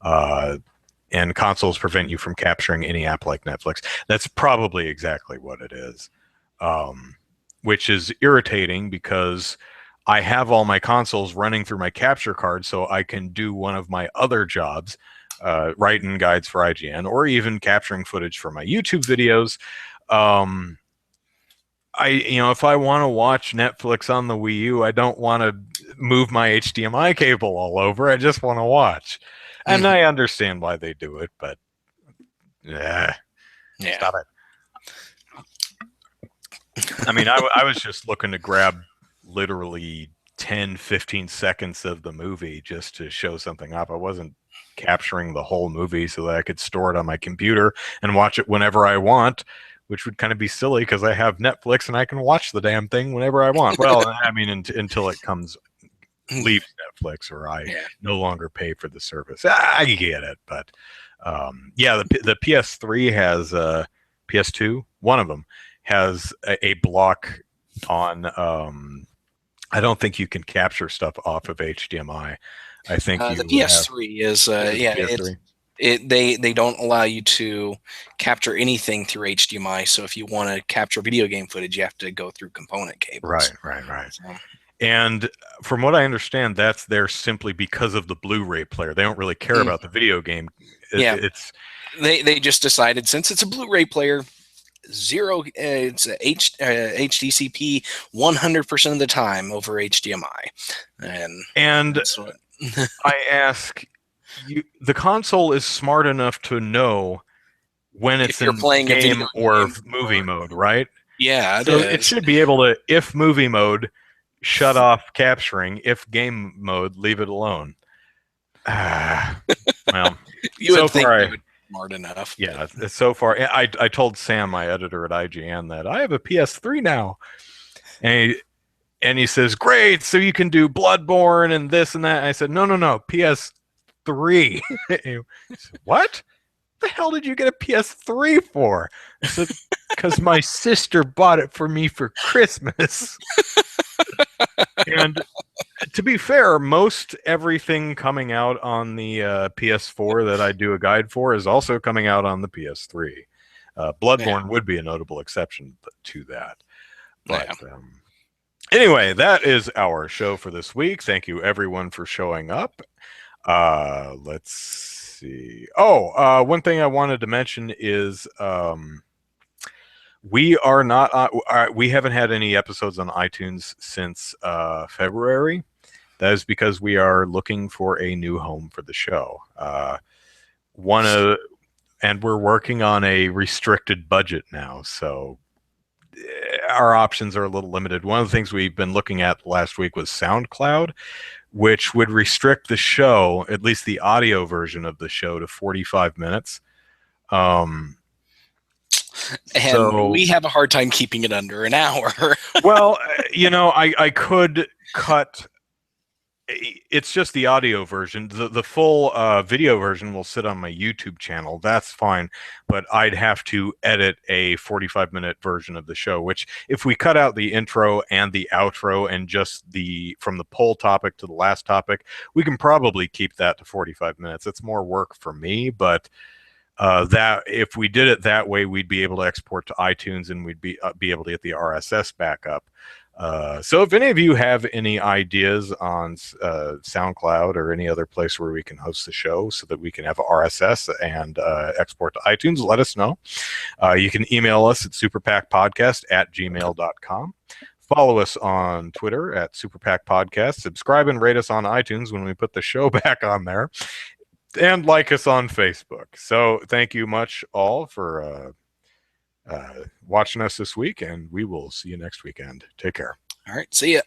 And consoles prevent you from capturing any app like Netflix. That's probably exactly what it is, which is irritating because I have all my consoles running through my capture card so I can do one of my other jobs, writing guides for IGN or even capturing footage for my YouTube videos. If I want to watch Netflix on the Wii U, I don't want to move my HDMI cable all over. I just want to watch. And I understand why they do it, but stop it. I mean, I was just looking to grab literally 10, 15 seconds of the movie just to show something up. I wasn't capturing the whole movie so that I could store it on my computer and watch it whenever I want, which would kind of be silly because I have Netflix and I can watch the damn thing whenever I want. Well, I mean, until it leaves Netflix or I no longer pay for the service. I get it, but the PS3 has PS2. One of them has a block on. I don't think you can capture stuff off of HDMI. I think the PS3 is PS3. They don't allow you to capture anything through HDMI. So if you want to capture video game footage, you have to go through component cables. Right. So. And from what I understand, that's there simply because of the Blu-ray player. They don't really care about the video game. They just decided since it's a Blu-ray player, it's HDCP 100% of the time over HDMI. And I ask you, the console is smart enough to know when it's in playing game or movie mode, right? Yeah, so it should be able to, if movie mode, shut off capturing. If game mode, leave it alone. Well, you would think you would be smart enough. Yeah, so far, I told Sam, my editor at IGN, that I have a PS3 now, and he says, "Great, so you can do Bloodborne and this and that." And I said, "No, PS PS3. What? The hell did you get a PS3 for? I said, because my sister bought it for me for Christmas. And to be fair, most everything coming out on the PS4 that I do a guide for is also coming out on the PS3. Bloodborne would be a notable exception to that. But anyway, that is our show for this week. Thank you, everyone, for showing up. Let's see. Oh, one thing I wanted to mention is we are not. We haven't had any episodes on iTunes since February. That is because we are looking for a new home for the show. And we're working on a restricted budget now, so our options are a little limited. One of the things we've been looking at last week was SoundCloud, which would restrict the show, at least the audio version of the show, to 45 minutes. And we have a hard time keeping it under an hour. Well, I could cut. It's just the audio version. The full video version will sit on my YouTube channel. That's fine. But I'd have to edit a 45-minute version of the show, which if we cut out the intro and the outro and just from the poll topic to the last topic, we can probably keep that to 45 minutes. It's more work for me, but that if we did it that way, we'd be able to export to iTunes and we'd be able to get the RSS back up. So if any of you have any ideas on SoundCloud or any other place where we can host the show so that we can have RSS and export to iTunes, let us know. You can email us at superpackpodcast@gmail.com. Follow us on Twitter at superpackpodcast. Subscribe and rate us on iTunes when we put the show back on there. And like us on Facebook. So thank you much all for watching us this week, and we will see you next weekend. Take care. All right. See ya.